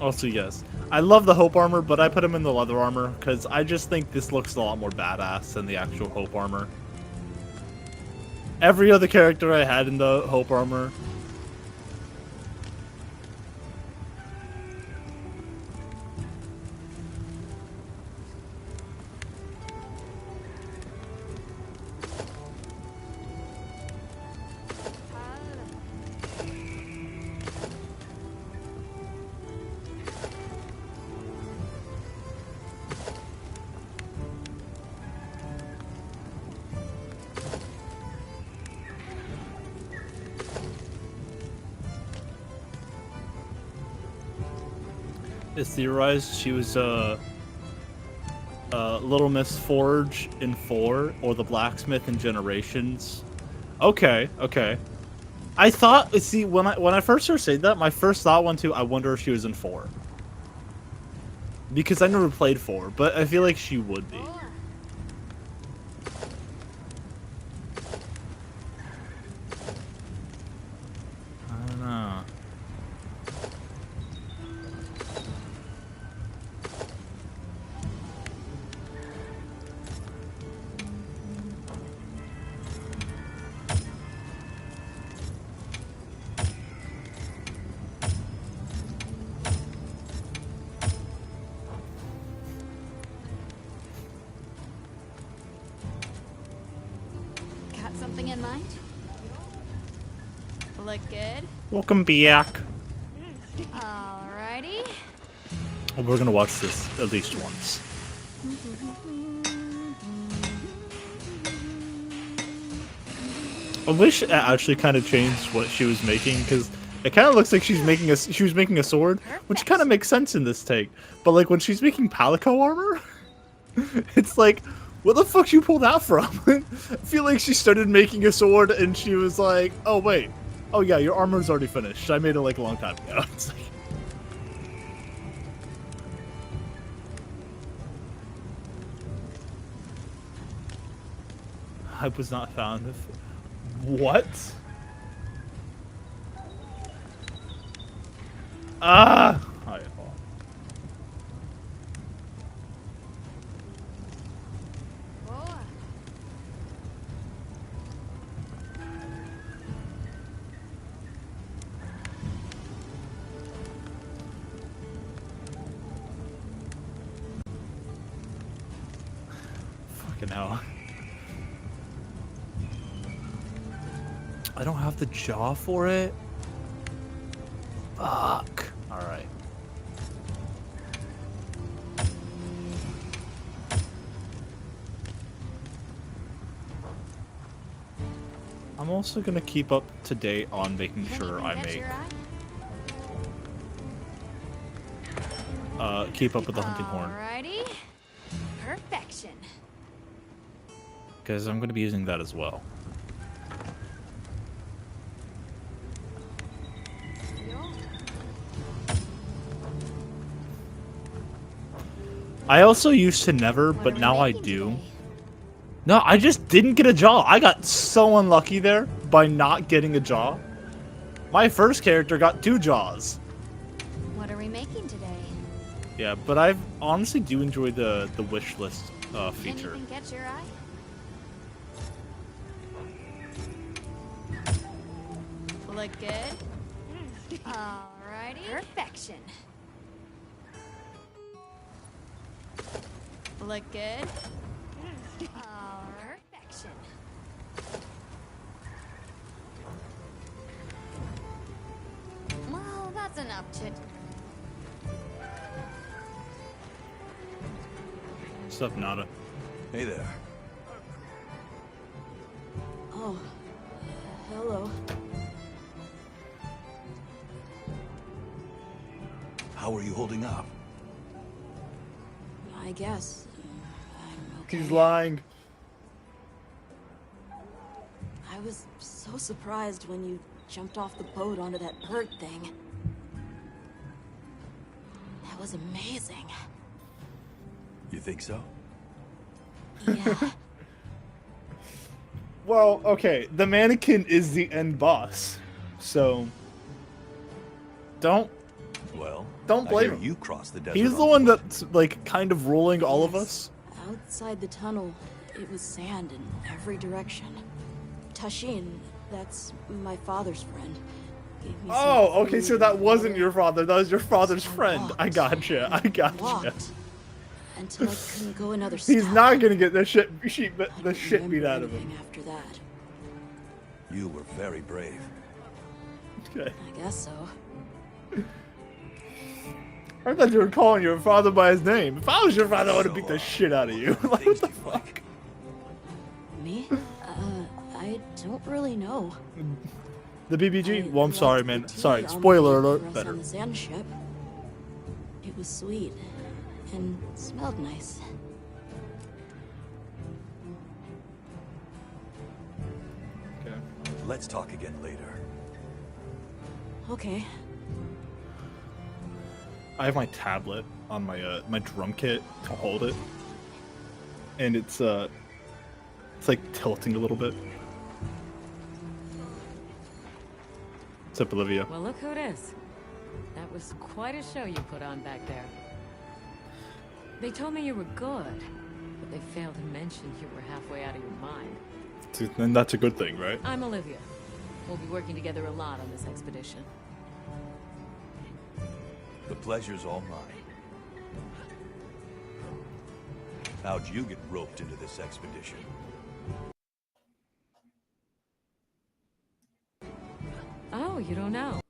Also, yes. I love the Hope armor, but I put him in the leather armor because I just think this looks a lot more badass than the actual Hope armor. Every other character I had in the Hope armor. It's theorized she was Little Miss Forge in 4 or the Blacksmith in Generations. Okay, okay. I thought, see, when I first heard say that, my first thought went to, I wonder if she was in 4. Because I never played 4, but I feel like she would be. I don't know. Got something in mind? Look good? Welcome back. Alrighty. We're gonna watch this at least once. I wish it actually kind of changed what she was making, because it kind of looks like she was making a sword, which kind of makes sense in this take. But like when she's making Palico armor, it's like, where the fuck you pull that from? I feel like she started making a sword and she was like, oh wait, oh yeah, your armor's already finished. I made it like a long time ago. It's like, I was not found. What? Ah! Alright, hold on. Fucking hell. I don't have the jaw for it. Fuck. Alright. I'm also gonna keep up to date on making sure I make keep up with the hunting horn. Alrighty. Perfection. Because I'm gonna be using that as well. I also used to never, but now I do. No, I just didn't get a jaw. I got so unlucky there by not getting a jaw. My first character got 2 jaws. What are we making today? Yeah, but I honestly do enjoy the wish list feature. Anything catch your eye? Look good? Alrighty. Perfection. Look good? Perfection. Well, that's enough chit. What's up, Nada? Hey there. Oh, hello. How are you holding up? I guess. I'm okay. He's lying. I was so surprised when you jumped off the boat onto that bird thing. That was amazing. You think so? Yeah. Well, okay, the mannequin is the end boss, so don't blame him. You cross the desert. He's the one that's like kind of ruling all of us. Outside the tunnel, it was sand in every direction. Tashin, that's my father's friend. Gave me Oh, some okay, food so that and wasn't water. your father. That was your father's So I friend. I walked gotcha. I and gotcha. walked until I couldn't go another step. He's not gonna get the shit I the don't shit beat remember out of him. anything after that. You were very brave. Okay. I guess so. I thought you were calling your father by his name. If I was your father, I would have beat the shit out of you. Like, what the fuck? Me? I don't really know. The BBG? I Well, I'm sorry, liked man. the tea Sorry. on Spoiler the alert. rest Better. On the sand ship. It was sweet and smelled nice. Okay. Let's talk again later. Okay. I have my tablet on my my drum kit to hold it, and it's like tilting a little bit. What's up, Olivia? Well, look who it is. That was quite a show you put on back there. They told me you were good, but they failed to mention you were halfway out of your mind. And that's a good thing, right? I'm Olivia. We'll be working together a lot on this expedition. The pleasure's all mine. How'd you get roped into this expedition? Oh, you don't know.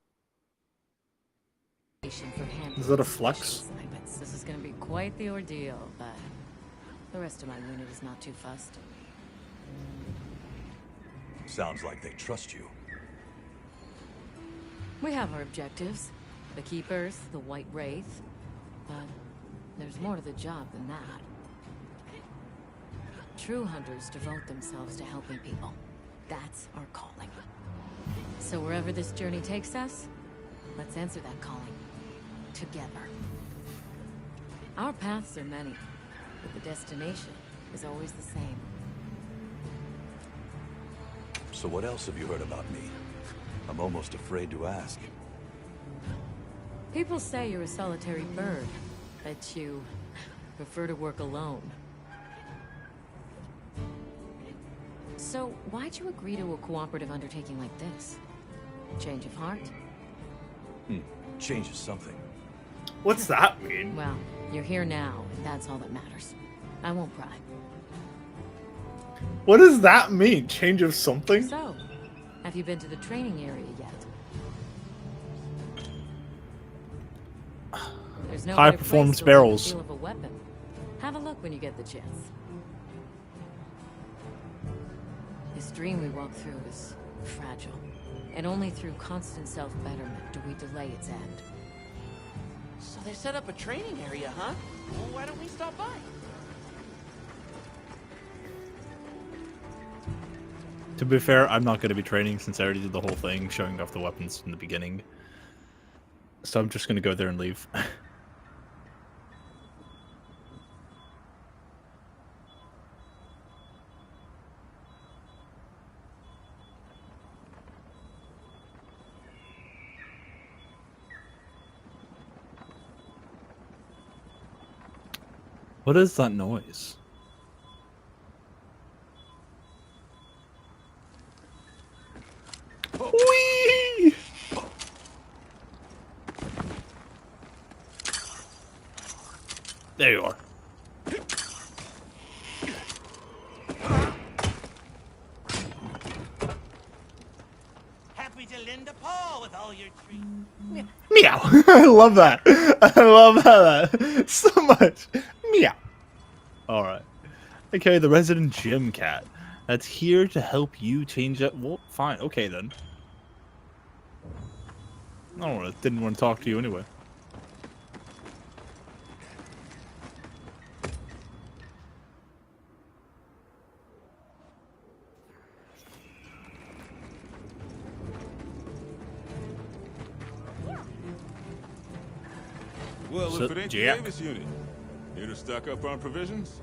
Is that a flex? knows this is gonna be quite the ordeal, but the rest of my unit is not too fussed. Sounds like they trust you. We have our objectives. The Keepers, the White Wraith. But there's more to the job than that. True hunters devote themselves to helping people. That's our calling. So wherever this journey takes us, let's answer that calling. Together. Our paths are many, but the destination is always the same. So what else have you heard about me? I'm almost afraid to ask. People say you're a solitary bird, that you prefer to work alone. So why'd you agree to a cooperative undertaking like this? Change of heart? Changes something. What's that mean? Well, you're here now, and that's all that matters. I won't pry. What does that mean? Change of something? So, have you been to the training area yet? There's no High better place performance to learn the barrels. feel of a weapon. Have a look when you get the chance. This dream we walk through is fragile, and only through constant self-betterment do we delay its end. So they set up a training area, huh? Well, why don't we stop by? To be fair, I'm not going to be training since I already did the whole thing, showing off the weapons in the beginning. So I'm just going to go there and leave. What is that noise? Whee! There you are. Happy to lend a paw with all your treats. Meow. I love that. I love that so much. Meow. Alright. Okay, the resident gym cat. That's here to help you change up. Well, fine. Okay, then. I didn't want to talk to you anyway. Well, So, if it ain't the Jack. Davis unit, here to stock up on provisions?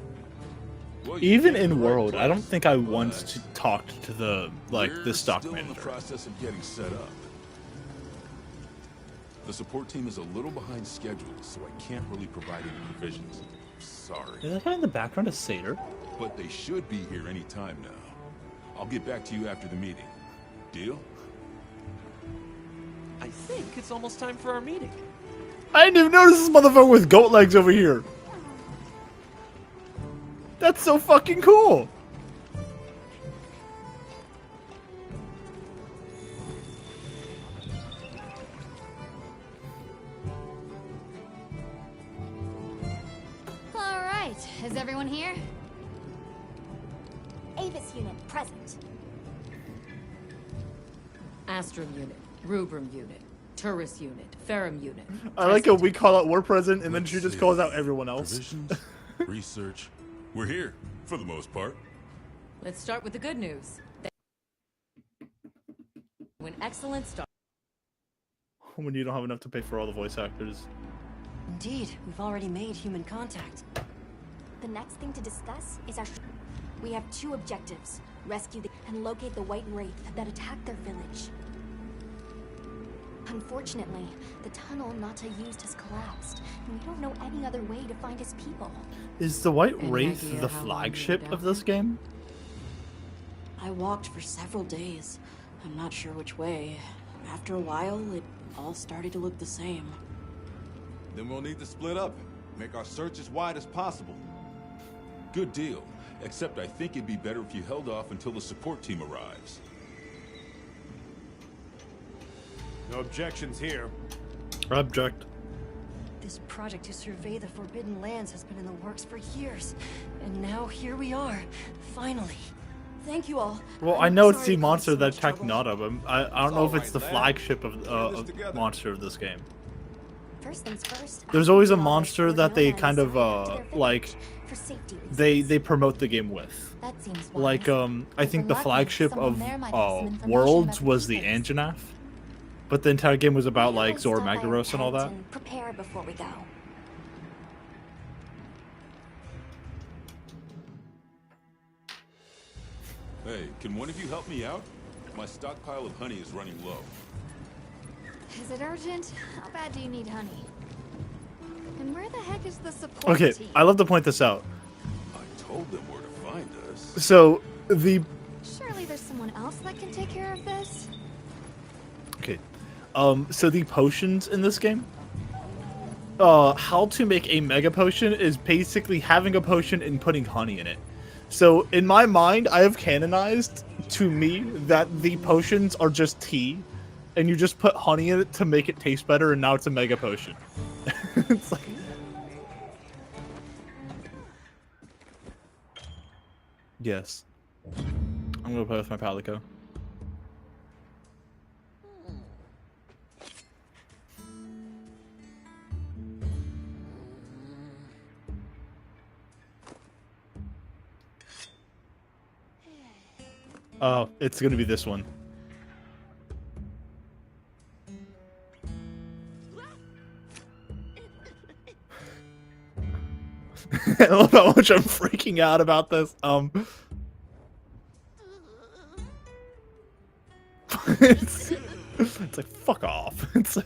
Well, you Even came to in the right World, I don't place, think I once but talked to the we're stock still in the manager. process of getting set up. The support team is a little behind schedule, so I can't really provide any provisions. Sorry. Is that guy in the background a satyr? But they should be here any time now. I'll get back to you after the meeting. Deal? I think it's almost time for our meeting. I didn't even notice this motherfucker with goat legs over here. That's so fucking cool. All right, is everyone here? Avis unit, present. Astrum unit, Rubrum unit, Turris unit, Ferrum unit. I like how we call out War President and then she just calls out everyone else. Provisions, research. We're here, for the most part. Let's start with the good news. When excellent start. When you don't have enough to pay for all the voice actors. Indeed, we've already made human contact. The next thing to discuss is our... We have two objectives. Rescue and locate the White Wraith that attacked their village. Unfortunately, the tunnel Nata used has collapsed, and we don't know any other way to find his people. Is the White Any Wraith idea the how long flagship you were of down this game? I walked for several days. I'm not sure which way. After a while, it all started to look the same. Then we'll need to split up. Make our search as wide as possible. Good deal. Except I think it'd be better if you held off until the support team arrives. No objections here. Object. This project to survey the Forbidden Lands has been in the works for years. And now here we are, finally. Thank you all. Well, I'm I know it's sorry the to cause monster so that much attacked trouble. Nada, but I don't know if it's the flagship of monster of this game. First things first. There's I always a think all monster those that they Forgotten kind of Lands to their like village for safety they promote the game with. That seems Like wise. I think the If we're lucky, flagship someone of there might have some information Worlds about was the the Ethers. Anjanath, but the entire game was about We like always Zor stop by our Magdaros and all tent that. and prepare before we go. Hey, can one of you help me out? My stockpile of honey is running low. Is it urgent? How bad do you need honey? And where the heck is the support Okay, team? I love to point this out. I told them where to find us. So the Surely there's someone else that can take care of this? okay, so the potions in this game, how to make a mega potion is basically having a potion and putting honey in it. So in my mind, I have canonized to me that the potions are just tea, and you just put honey in it to make it taste better, and now it's a mega potion. It's like... Yes. I'm gonna play with my Palico. Oh, it's gonna be this one. I love how much I'm freaking out about this. It's like fuck off. It's oh,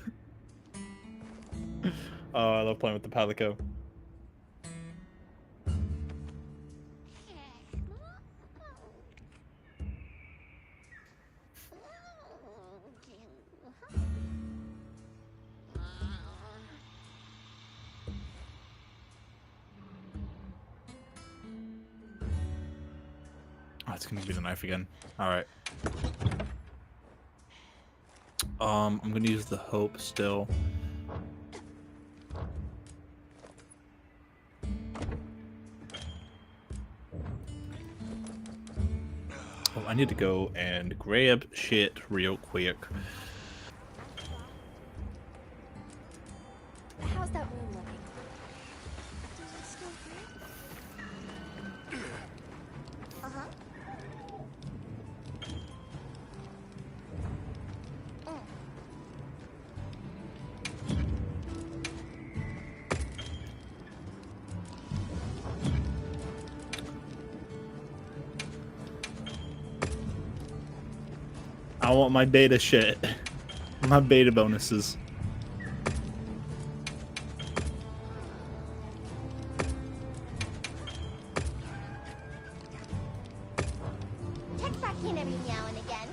I love playing with the Palico. Oh, it's gonna be the knife again. Alright. I'm gonna use the hope still. Oh, I need to go and grab shit real quick. How's that room looking? Uh-huh. I want my beta shit. My beta bonuses. Check back in every now and again.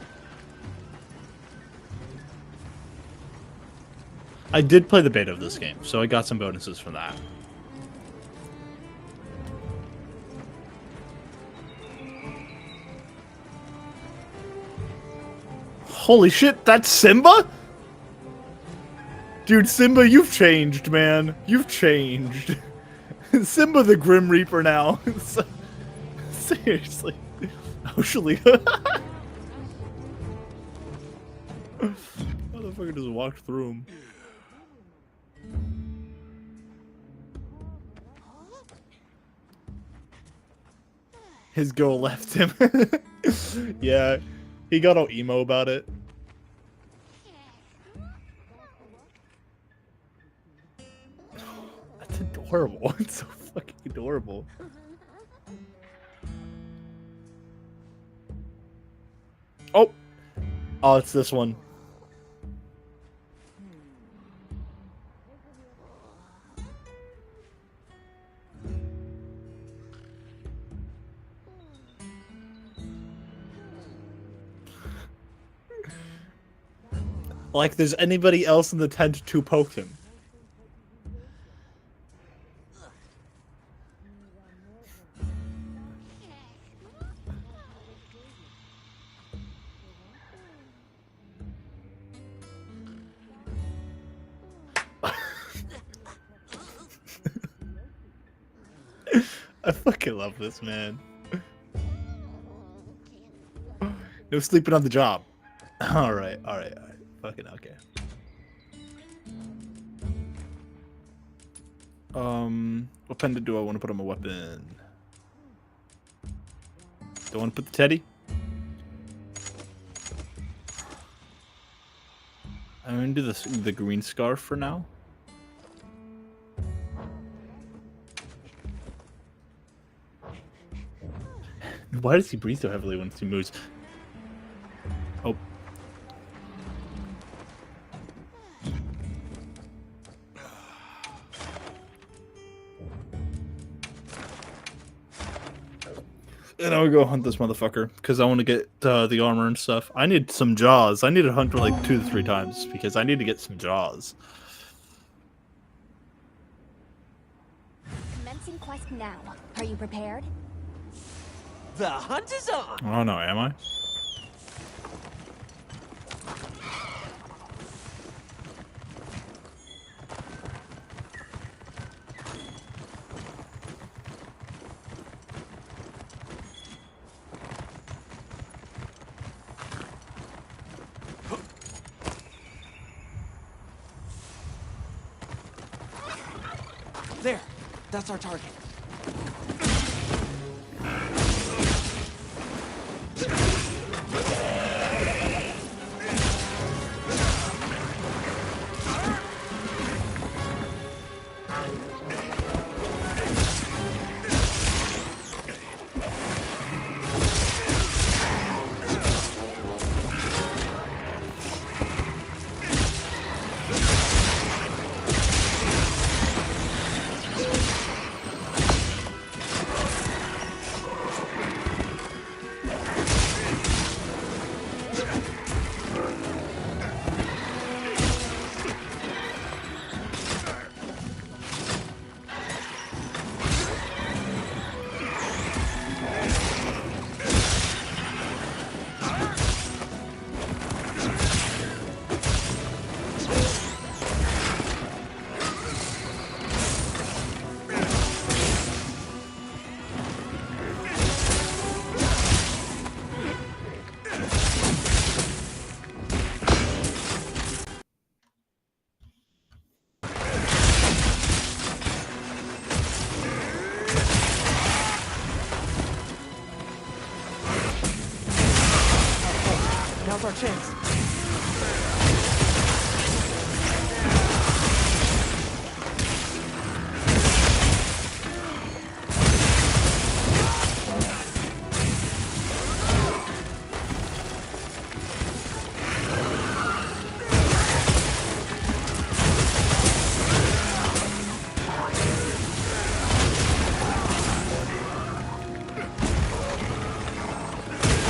I did play the beta of this game, so I got some bonuses from that. Holy shit, that's Simba? Dude, Simba, you've changed, man. You've changed. Simba the Grim Reaper now. Seriously. Oh, Shalika. Motherfucker just walked through him. His girl left him. Yeah, he got all emo about it. That's adorable. It's so fucking adorable. Oh! Oh, it's this one. Like there's anybody else in the tent to poke him. I fucking love this, man. No sleeping on the job. All right. Fucking okay. What pen do I want to put on my weapon? Do I want to put the teddy? I'm gonna do the green scarf for now. Why does he breathe so heavily when he moves? Oh. And I would go hunt this motherfucker because I want to get the armor and stuff. I need some jaws. I need to hunt for like 2 to 3 times because I need to get some jaws. Commencing quest now. Are you prepared? The hunt is on! Oh no, am I? There, that's our target. Now's our chance.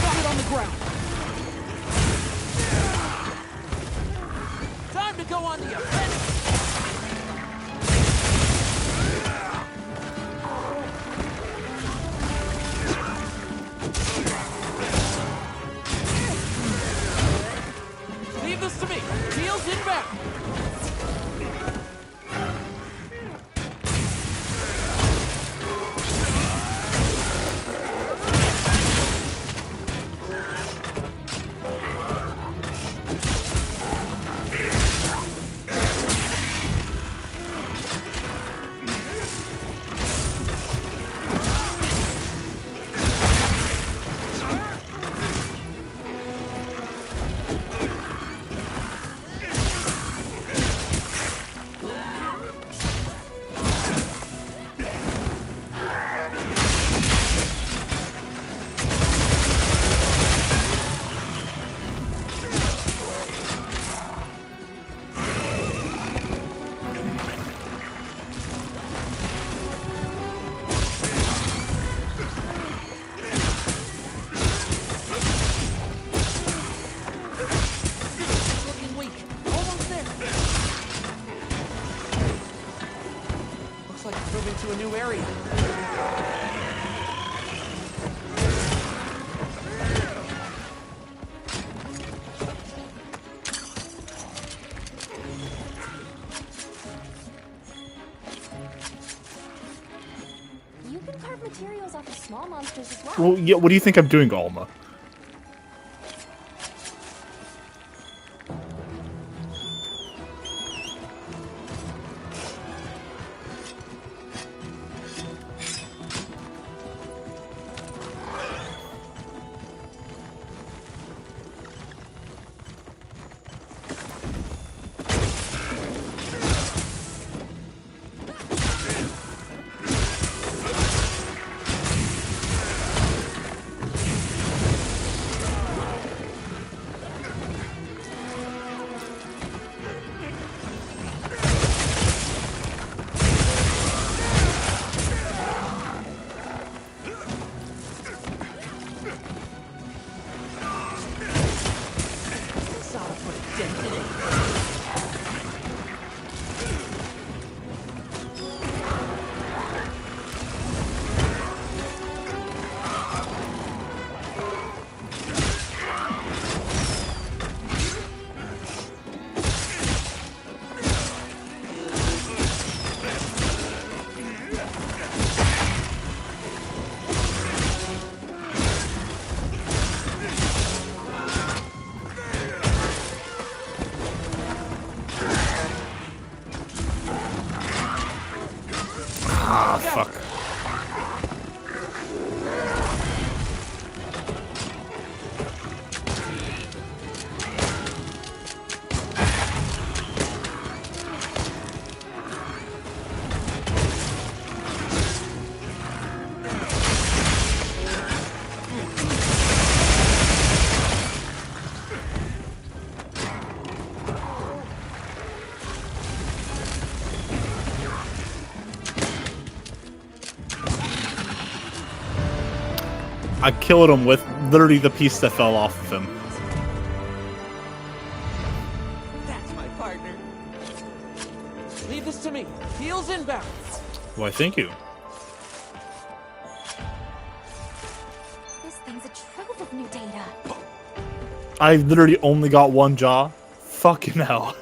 Got it on the ground. Time to go on the offensive. Leave this to me. Heels inbound. Looking weak. Almost there. Looks like it's moving to a new area. You can carve small monsters as well. Well, yeah, what do you think I'm doing, Alma? Ah, fuck. I killed him with literally the piece that fell off of him. That's my partner. Leave this to me. Heels inbound. Why, thank you. This thing's a trove of new data. I literally only got one jaw. Fucking hell.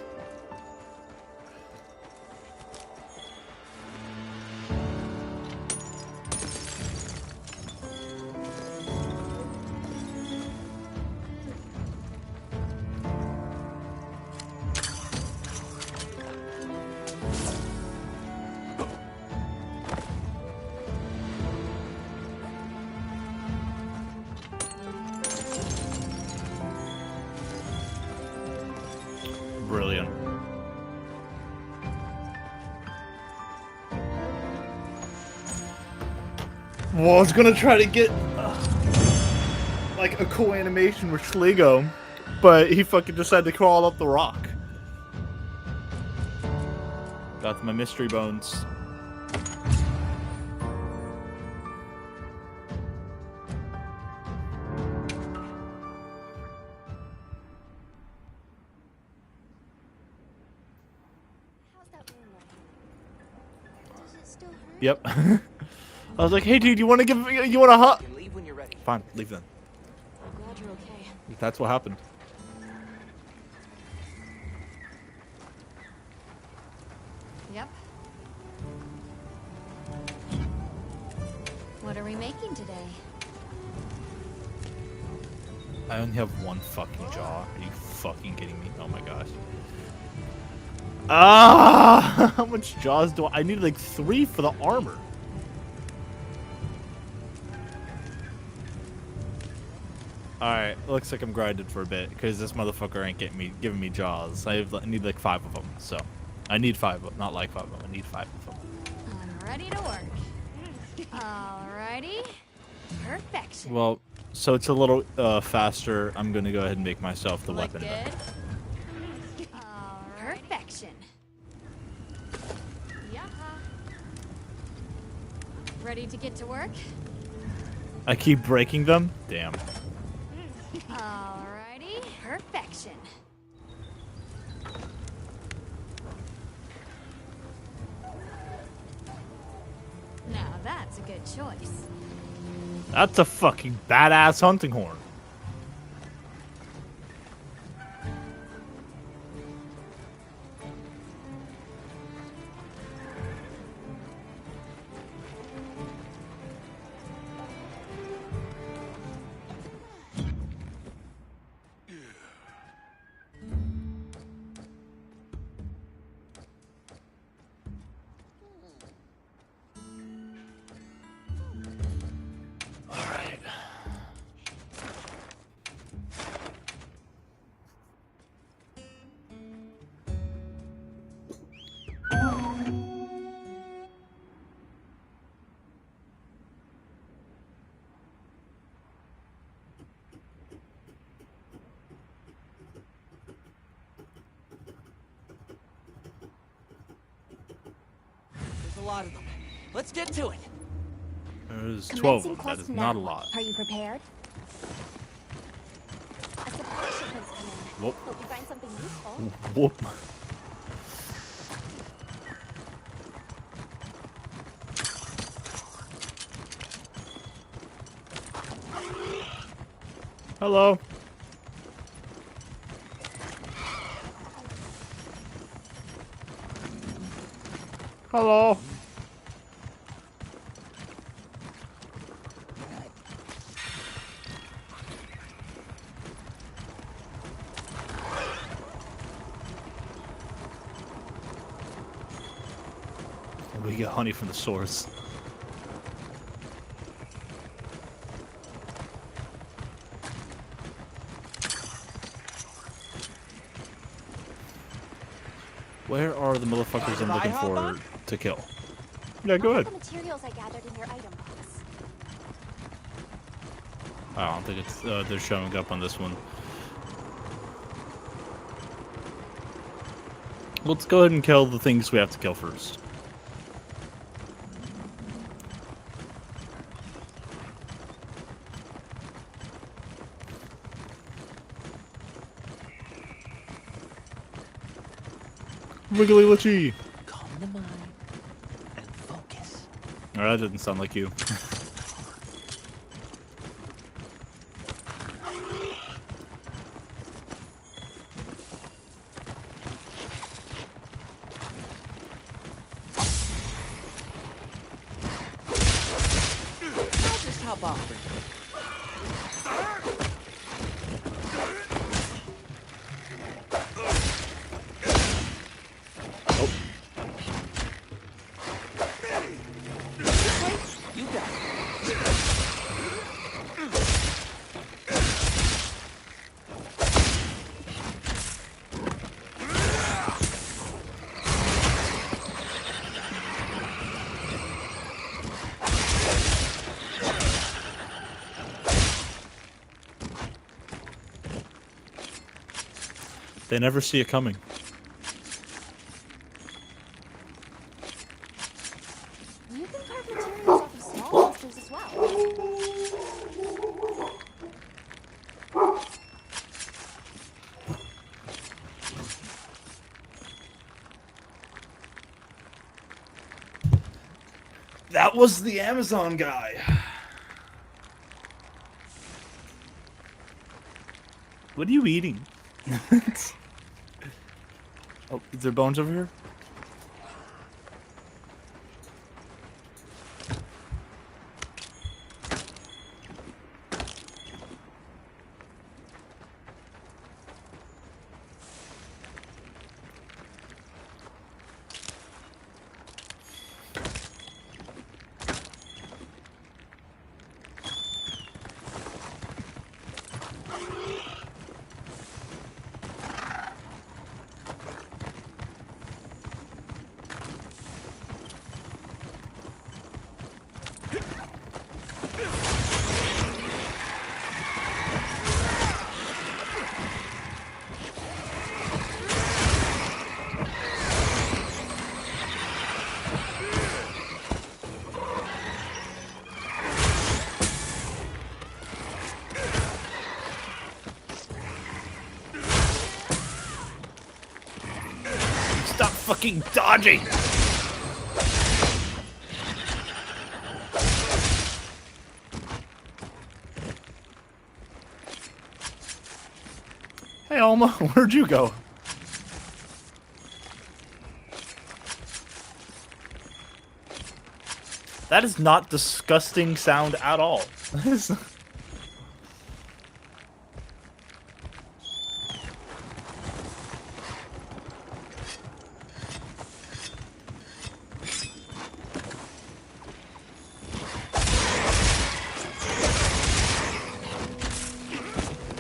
Brilliant. Well, I was gonna try to get like a cool animation with Schligo, but he fucking decided to crawl up the rock. Got my mystery bones. Yep. I was like, hey dude, you wanna a hug? Leave when you're ready. Fine, leave then. I'm glad you're okay. That's what happened. Yep. What are we making today? I only have one fucking jaw. Are you fucking kidding me? Oh my gosh. Ah! How much jaws do I need? Like 3 for the armor. Alright, looks like I'm grinding for a bit because this motherfucker ain't giving me jaws. I need like 5 of them, so I need 5 of them, not like 5 of them. I need 5 of them. I'm ready to work. Alrighty. Perfection. Well, so it's a little faster. I'm gonna go ahead and make myself the Look weapon. good. Perfection. Yeah. Ready to get to work? I keep breaking them? Damn. Alrighty. Perfection. Now that's a good choice. That's a fucking badass hunting horn. lot of them. Let's get to it. There's 12 of them. That Commencing is quest not a now. lot. Are you prepared? A supply shipment's coming. Whoop. Hope you find something useful. Whoop. Hello. Hello. We get honey from the source. Where are the motherfuckers I'm looking for to kill? Yeah, go ahead. The materials I gathered in your item box. I don't think it's they're showing up on this one. Let's go ahead and kill the things we have to kill first. Wiggly Litchy! Calm the mind and focus. That didn't sound like you. I'll just hop off. You got it. They never see it coming. You can carve materials off of small monsters as well. That was the Amazon guy. What are you eating? Oh, is there bones over here? Stop fucking dodging! Hey Alma, where'd you go? That is not disgusting sound at all.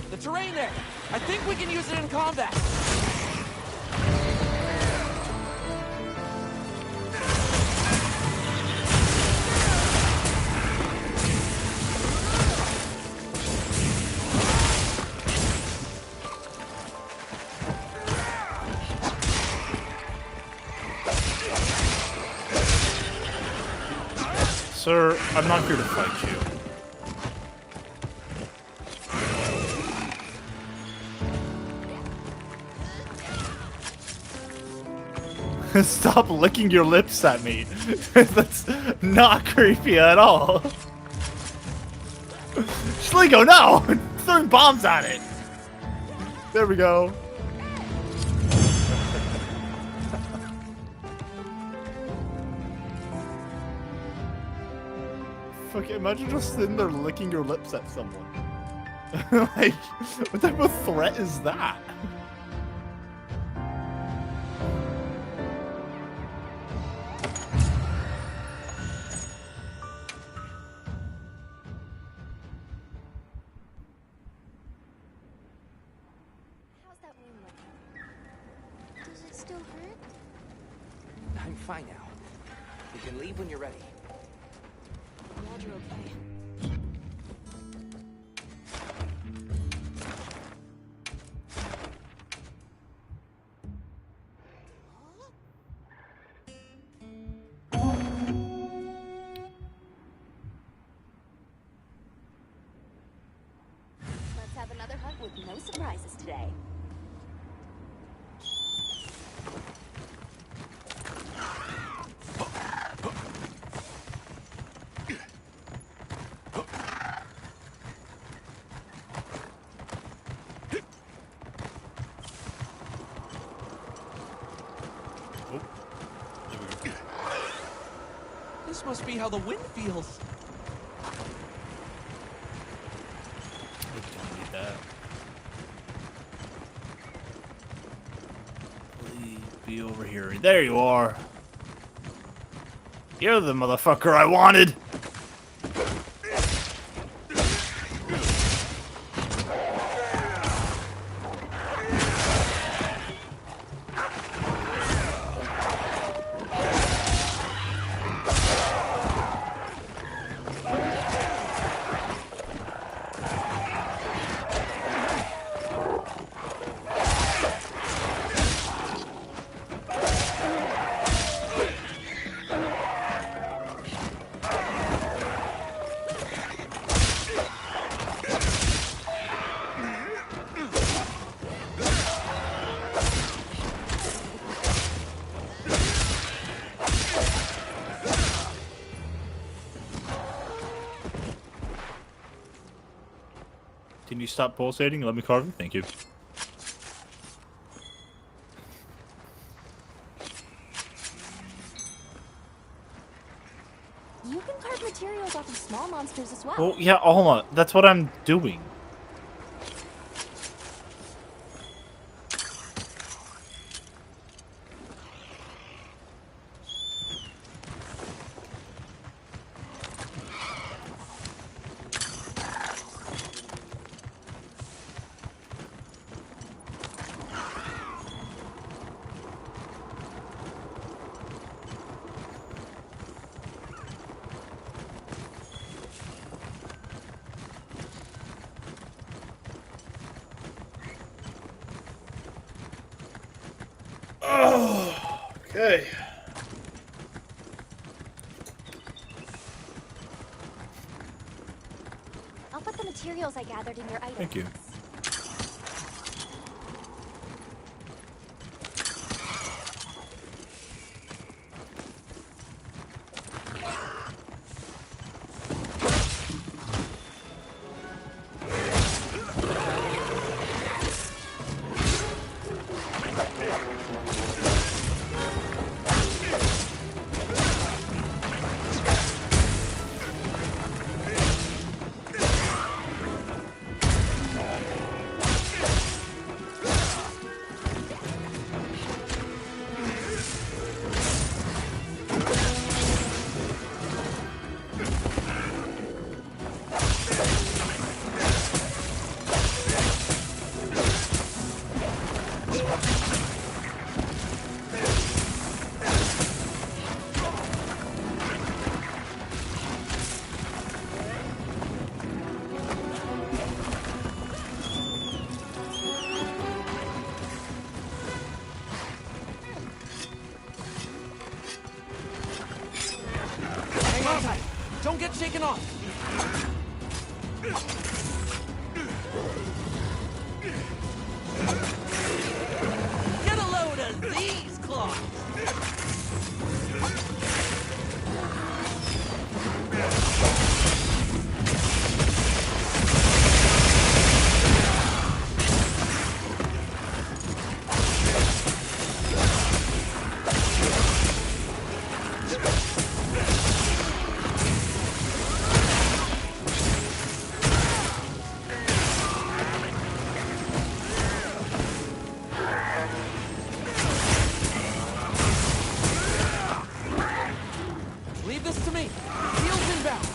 The terrain there. I think we can use it in combat. Sir, I'm not here to fight you. Stop licking your lips at me. That's not creepy at all. Schligo, no! Throwing bombs at it. There we go. Fuck, imagine just sitting there licking your lips at someone. Like, what type of threat is that? How's that wound looking? Does it still hurt? I'm fine now. You can leave when you're ready. Glad you're okay. Let's have another hug with no surprises today. This must be how the wind feels. Don't need that. Please be over here. There you are. You're the motherfucker I wanted. Can you stop pulsating? Let me carve it. Thank you. You can carve materials off of small monsters as well. Oh, yeah, hold on. That's what I'm doing. Oh, okay. I'll put the materials I gathered in your items. Thank you. get shaken off. Get a load of these claws! Leave this to me. Heels inbound.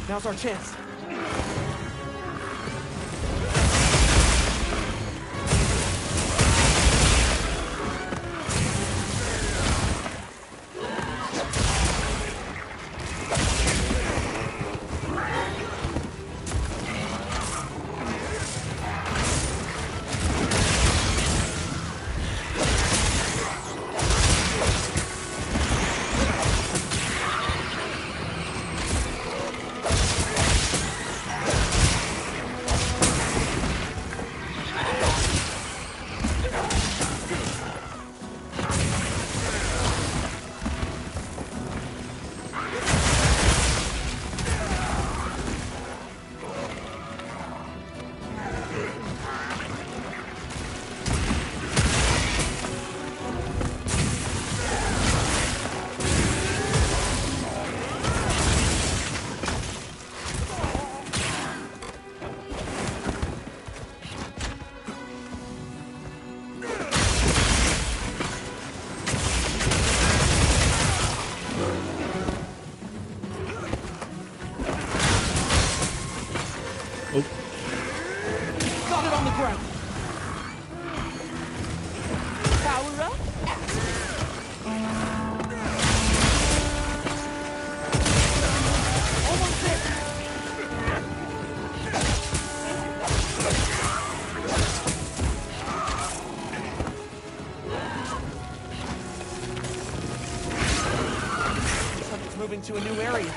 Now's our chance. Got it on the ground. Power up. Almost there. Looks like it's moving to a new area.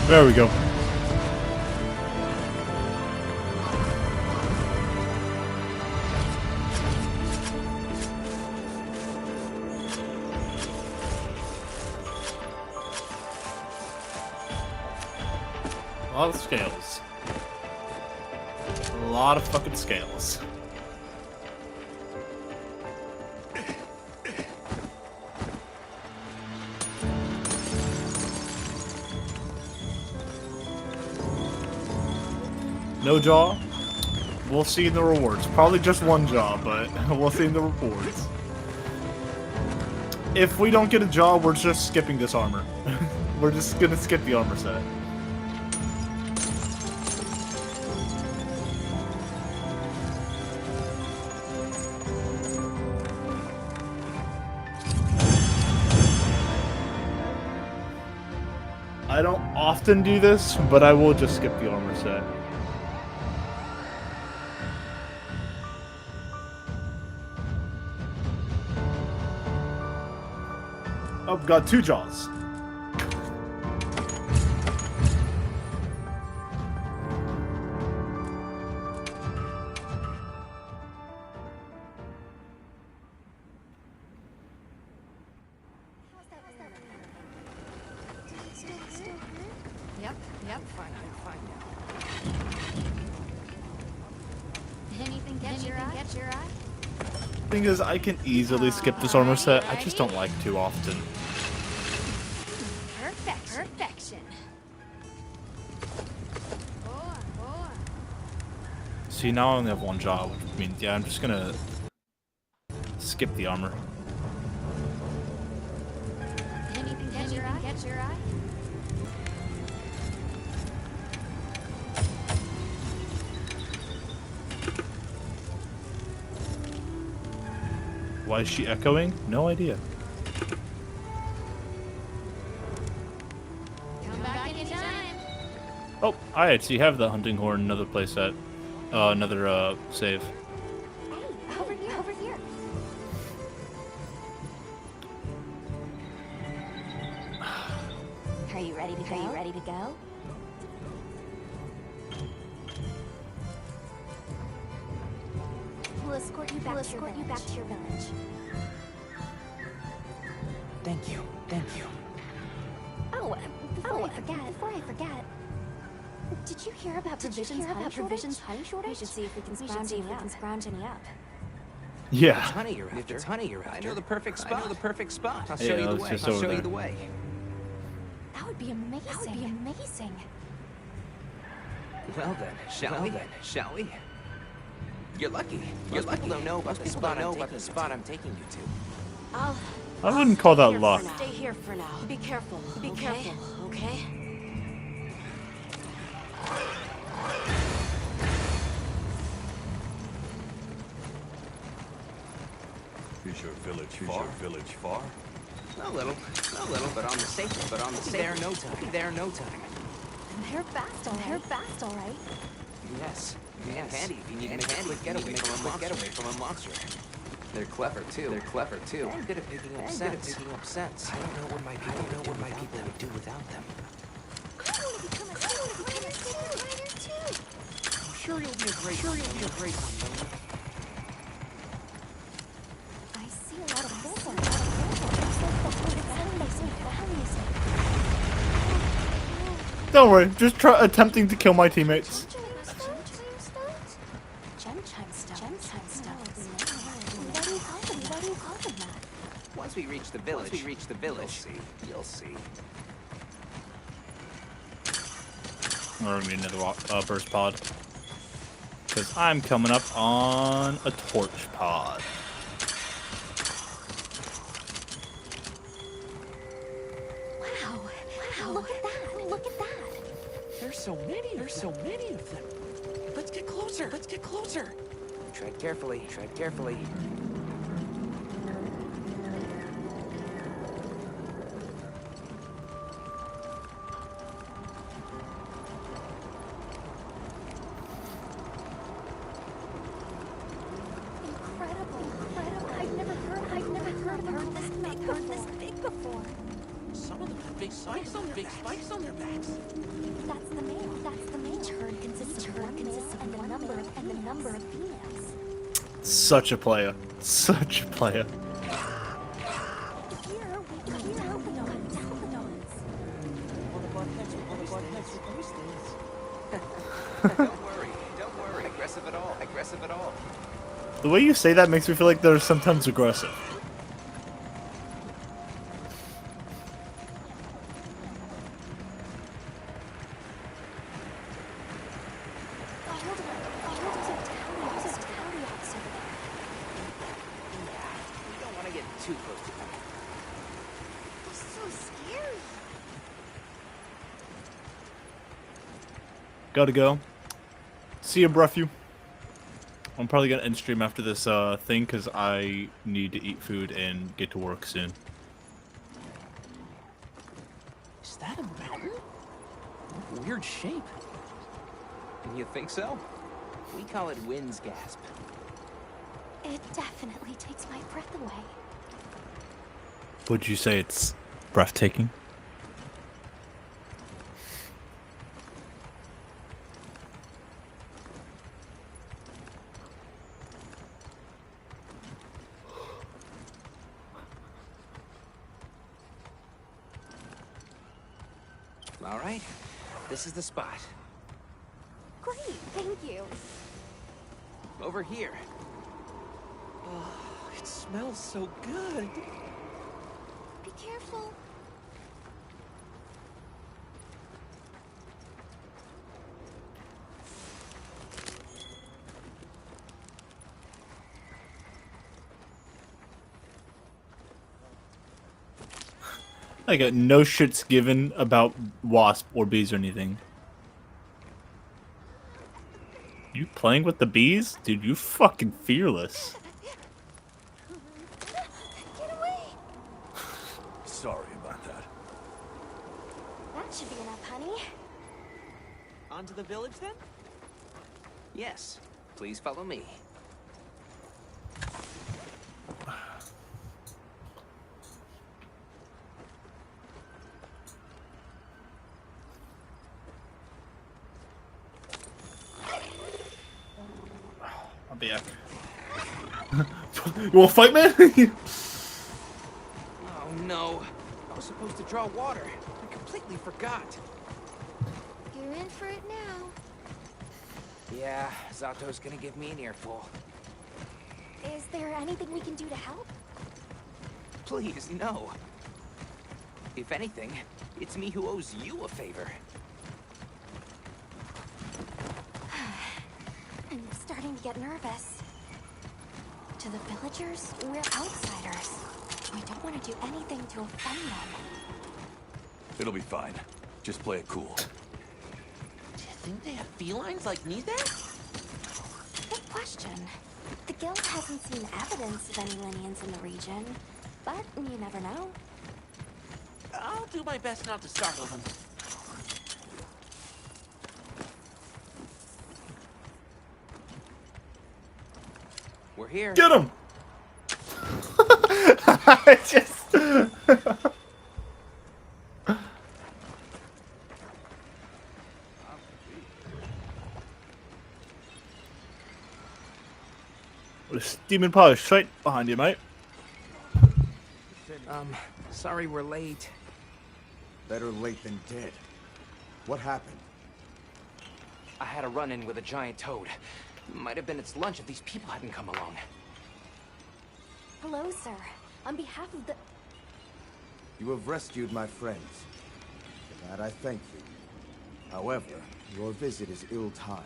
There we go. A lot of scales. A lot of fucking scales. No jaw? We'll see in the rewards. Probably just one jaw, but we'll see in the rewards. If we don't get a jaw, we're just skipping this armor. We're just gonna skip the armor set. I don't often do this, but I will just skip the armor set. Oh, got 2 jaws. Yep, fine now. Anything catch your eye? Thing is, I can easily skip this armor set. I just don't like too often. Perfection. See, now I only have 1 jaw, which means, yeah, I'm just gonna skip the armor. Anything catch your eye? Why is she echoing? No idea. Come back anytime. Oh, I actually have the hunting horn, another playset. Another save. Hey, over here. Are you ready to go? We'll escort you back to your village. Thank you. Oh, before I forget. Did you hear about Provision's honey shortage? We should see if we can scrounge any up. Yeah. It's honey you're after. I know the perfect spot. I'll Yeah, show you the it's way. just I'll over show you there. the way. That would be amazing. Well then, shall we? You're lucky. Most people don't know about the spot I'm taking you to. I wouldn't call that luck. Stay here for now. Be careful. Be careful, okay? Is your village far? A little, but on the safe. There no time. They're fast, all right. Yes. Handy if you need to make a quick getaway from a monster. They're clever too. And good at picking up scents. I don't know what my people would do without them. I want to become a rider too. I'm sure you'll be a great one. I see a lot of bulls. Don't worry, just attempting to kill my teammates. Gem chime stuff. What do you call them that? Once we reach the village, you'll see. Or maybe another burst pod. Because I'm coming up on a torch pod. Wow, look at that. There's so many of them. Let's get closer. Tread carefully. Incredible. I've never heard this big before. Some of them have big spikes on their backs. That's the male. Each herd consists of one male and the number of females. Such a player. Here we hear Dalphinons. Don't worry. Aggressive at all. The way you say that makes me feel like they're sometimes aggressive. We don't want to get too close to them. They're so scary. Gotta go. See you, Bruff you. I'm probably gonna end stream after this thing because I need to eat food and get to work soon. Is that a mountain? Weird shape. You think so? We call it Wind's Gasp. It definitely takes my breath away. Would you say it's breathtaking? All right, this is the spot. Great, thank you. Over here. Oh, it smells so good. Be careful. I got no shits given about wasp or bees or anything. You playing with the bees? Dude, you fucking fearless. Get away! Sorry about that. That should be enough, honey. On to the village, then? Yes. Please follow me. I'll be back. You wanna fight, man? Oh no. I was supposed to draw water. I completely forgot. You're in for it now. Yeah, Zato's gonna give me an earful. Is there anything we can do to help? Please, no. If anything, it's me who owes you a favor. I'm starting to get nervous. To the villagers, we're outsiders. We don't want to do anything to offend them. It'll be fine. Just play it cool. Do you think they have felines like me there? Good question. The guild hasn't seen evidence of any Linians in the region, but you never know. I'll do my best not to startle them. We're here. Get him! I just... This demon power is straight behind you, mate. Sorry we're late. Better late than dead. What happened? I had a run-in with a giant toad. Might have been its lunch if these people hadn't come along. Hello, sir. On behalf of the... You have rescued my friends. For that I thank you. However, your visit is ill-timed.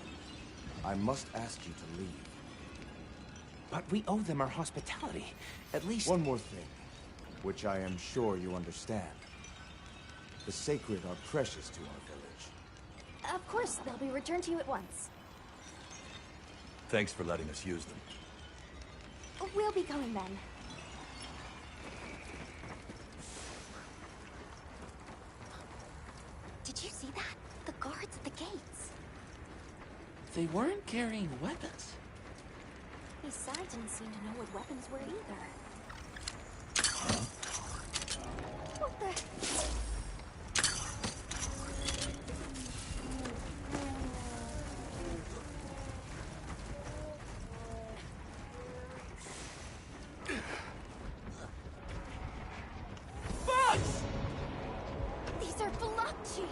I must ask you to leave. But we owe them our hospitality. At least... One more thing, which I am sure you understand. The sacred are precious to our village. Of course, they'll be returned to you at once. Thanks for letting us use them. We'll be going then. Did you see that? The guards at the gates. They weren't carrying weapons. Isai didn't seem to know what weapons were either. What the... These are Balachi!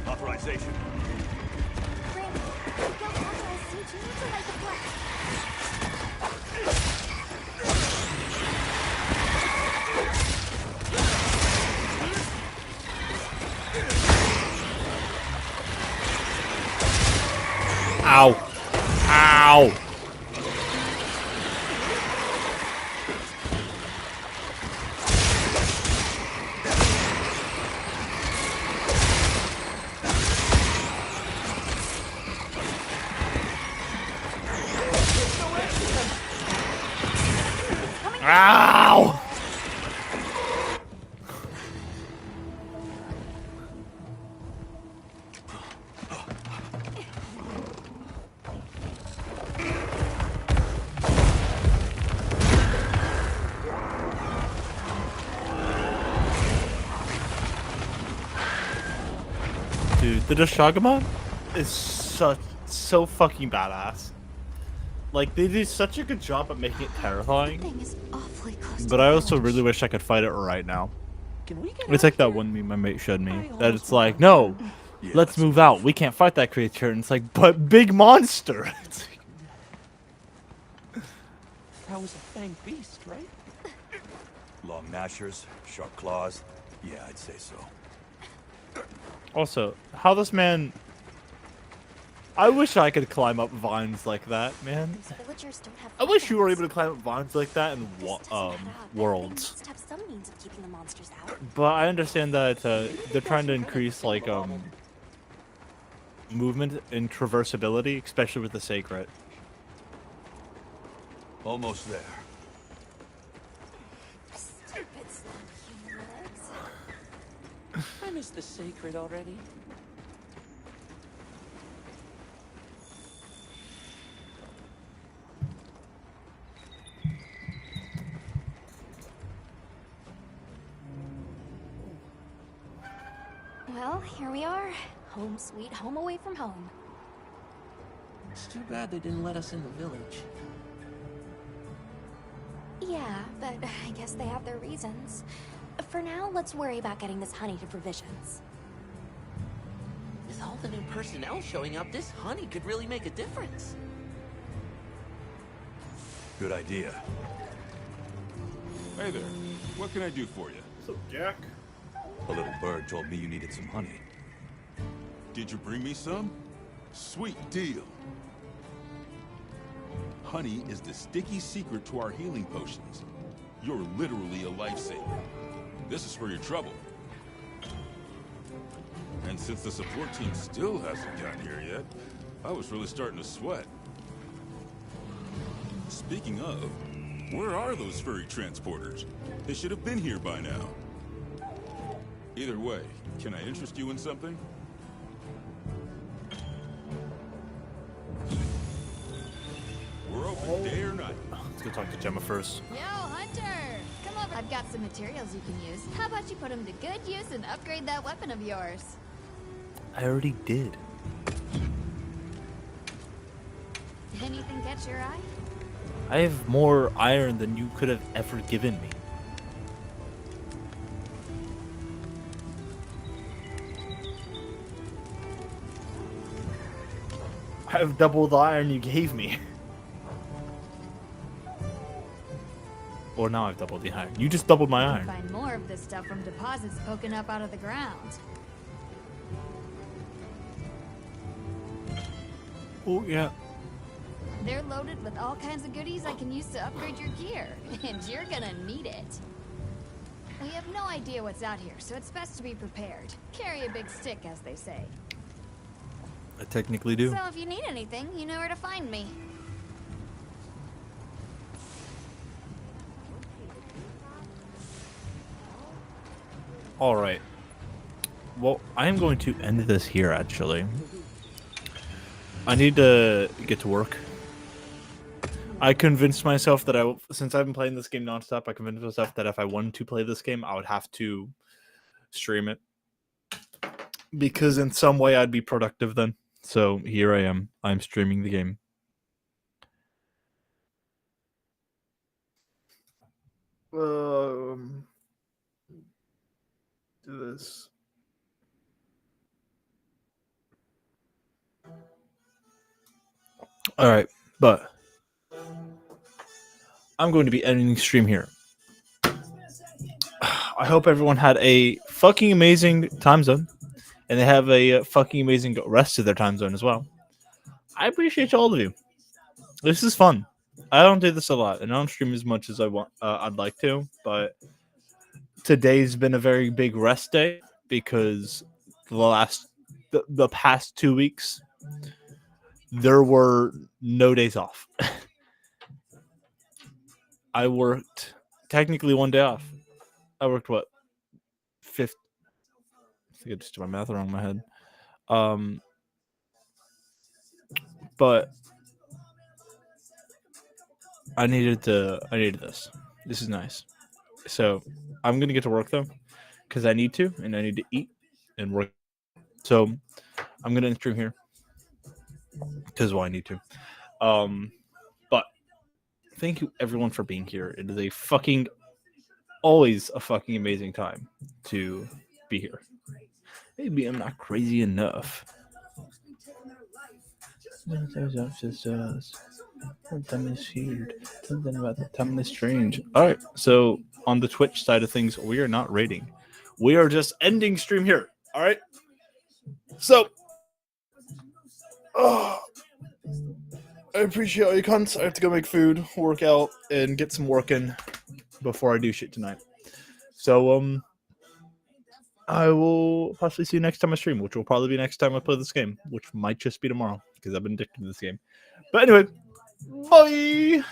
Authorization. Randy, the guild authorized you to light the flash. Ow. Ow. Ow! Dude, the Doshagamon is so fucking badass. Like, they do such a good job at making it terrifying. Thing is awfully close But to I the also ground. really wish I could fight it right now. Can we get It's like that one meme my mate showed me. I That it's almost like, no, Yeah, let's move out. We can't fight that creature. And it's like, but big monster. It's like, That was a fanged beast, right? Long gnashers, sharp claws. Yeah, I'd say so. also, how this man... I wish I could climb up vines like that, man. Those villagers don't have I wish you were weapons. able to climb up vines like that in This doesn't add up. They Worlds. must have some means of keeping the monsters out. But I understand that they're trying to increase like movement and traversability, especially with the sacred. Almost there. Stupid slimy human legs. I miss the sacred already. Well, here we are. Home sweet home away from home. It's too bad they didn't let us in the village. Yeah, but I guess they have their reasons. For now, let's worry about getting this honey to provisions. With all the new personnel showing up, this honey could really make a difference. Good idea. Hey there. What can I do for you? So, Jack? A little bird told me you needed some honey. Did you bring me some? Sweet deal. Honey is the sticky secret to our healing potions. You're literally a lifesaver. This is for your trouble. And since the support team still hasn't gotten here yet, I was really starting to sweat. Speaking of, where are those furry transporters? They should have been here by now. Either way, can I interest you in something? We're open day or night. Let's go talk to Gemma first. Yo, Hunter! Come over. I've got some materials you can use. How about you put them to good use and upgrade that weapon of yours? I already did. Anything catch your eye? I have more iron than you could have ever given me. I have double the iron you gave me. Or now I've doubled the iron. You just doubled my You iron. can find more of this stuff from deposits poking up out of the ground. Oh, yeah. They're loaded with all kinds of goodies I can use to upgrade your gear, and you're gonna need it. We have no idea what's out here, so it's best to be prepared. Carry a big stick, as they say. I technically do. So if you need anything, you know where to find me. Alright. Well, I am going to end this here, actually. I need to get to work. I convinced myself that since I've been playing this game nonstop, I convinced myself that if I wanted to play this game, I would have to stream it. Because in some way I'd be productive then. So here I am. I'm streaming the game. Do this. All right, but I'm going to be ending the stream here. I hope everyone had a fucking amazing time zone, and they have a fucking amazing rest of their time zone as well. I appreciate all of you. This is fun. I don't do this a lot, and I don't stream as much as I want. I'd like to, but today's been a very big rest day because the past 2 weeks there were no days off. I worked technically one day off. I worked what? I think I just did my math wrong in my head. But I needed this. This is nice. So I'm gonna get to work though, because I need to, and I need to eat and work. So I'm gonna end stream here because I need to. But thank you everyone for being here. It is always a fucking amazing time to be here. Maybe I'm not crazy enough. Something is weird. Something about the time is strange. Alright, so on the Twitch side of things, we are not rating. We are just ending stream here. Alright? So I appreciate all you cunts. I have to go make food, work out, and get some work in before I do shit tonight. So I will possibly see you next time I stream, which will probably be next time I play this game, which might just be tomorrow because I've been addicted to this game. But anyway, bye!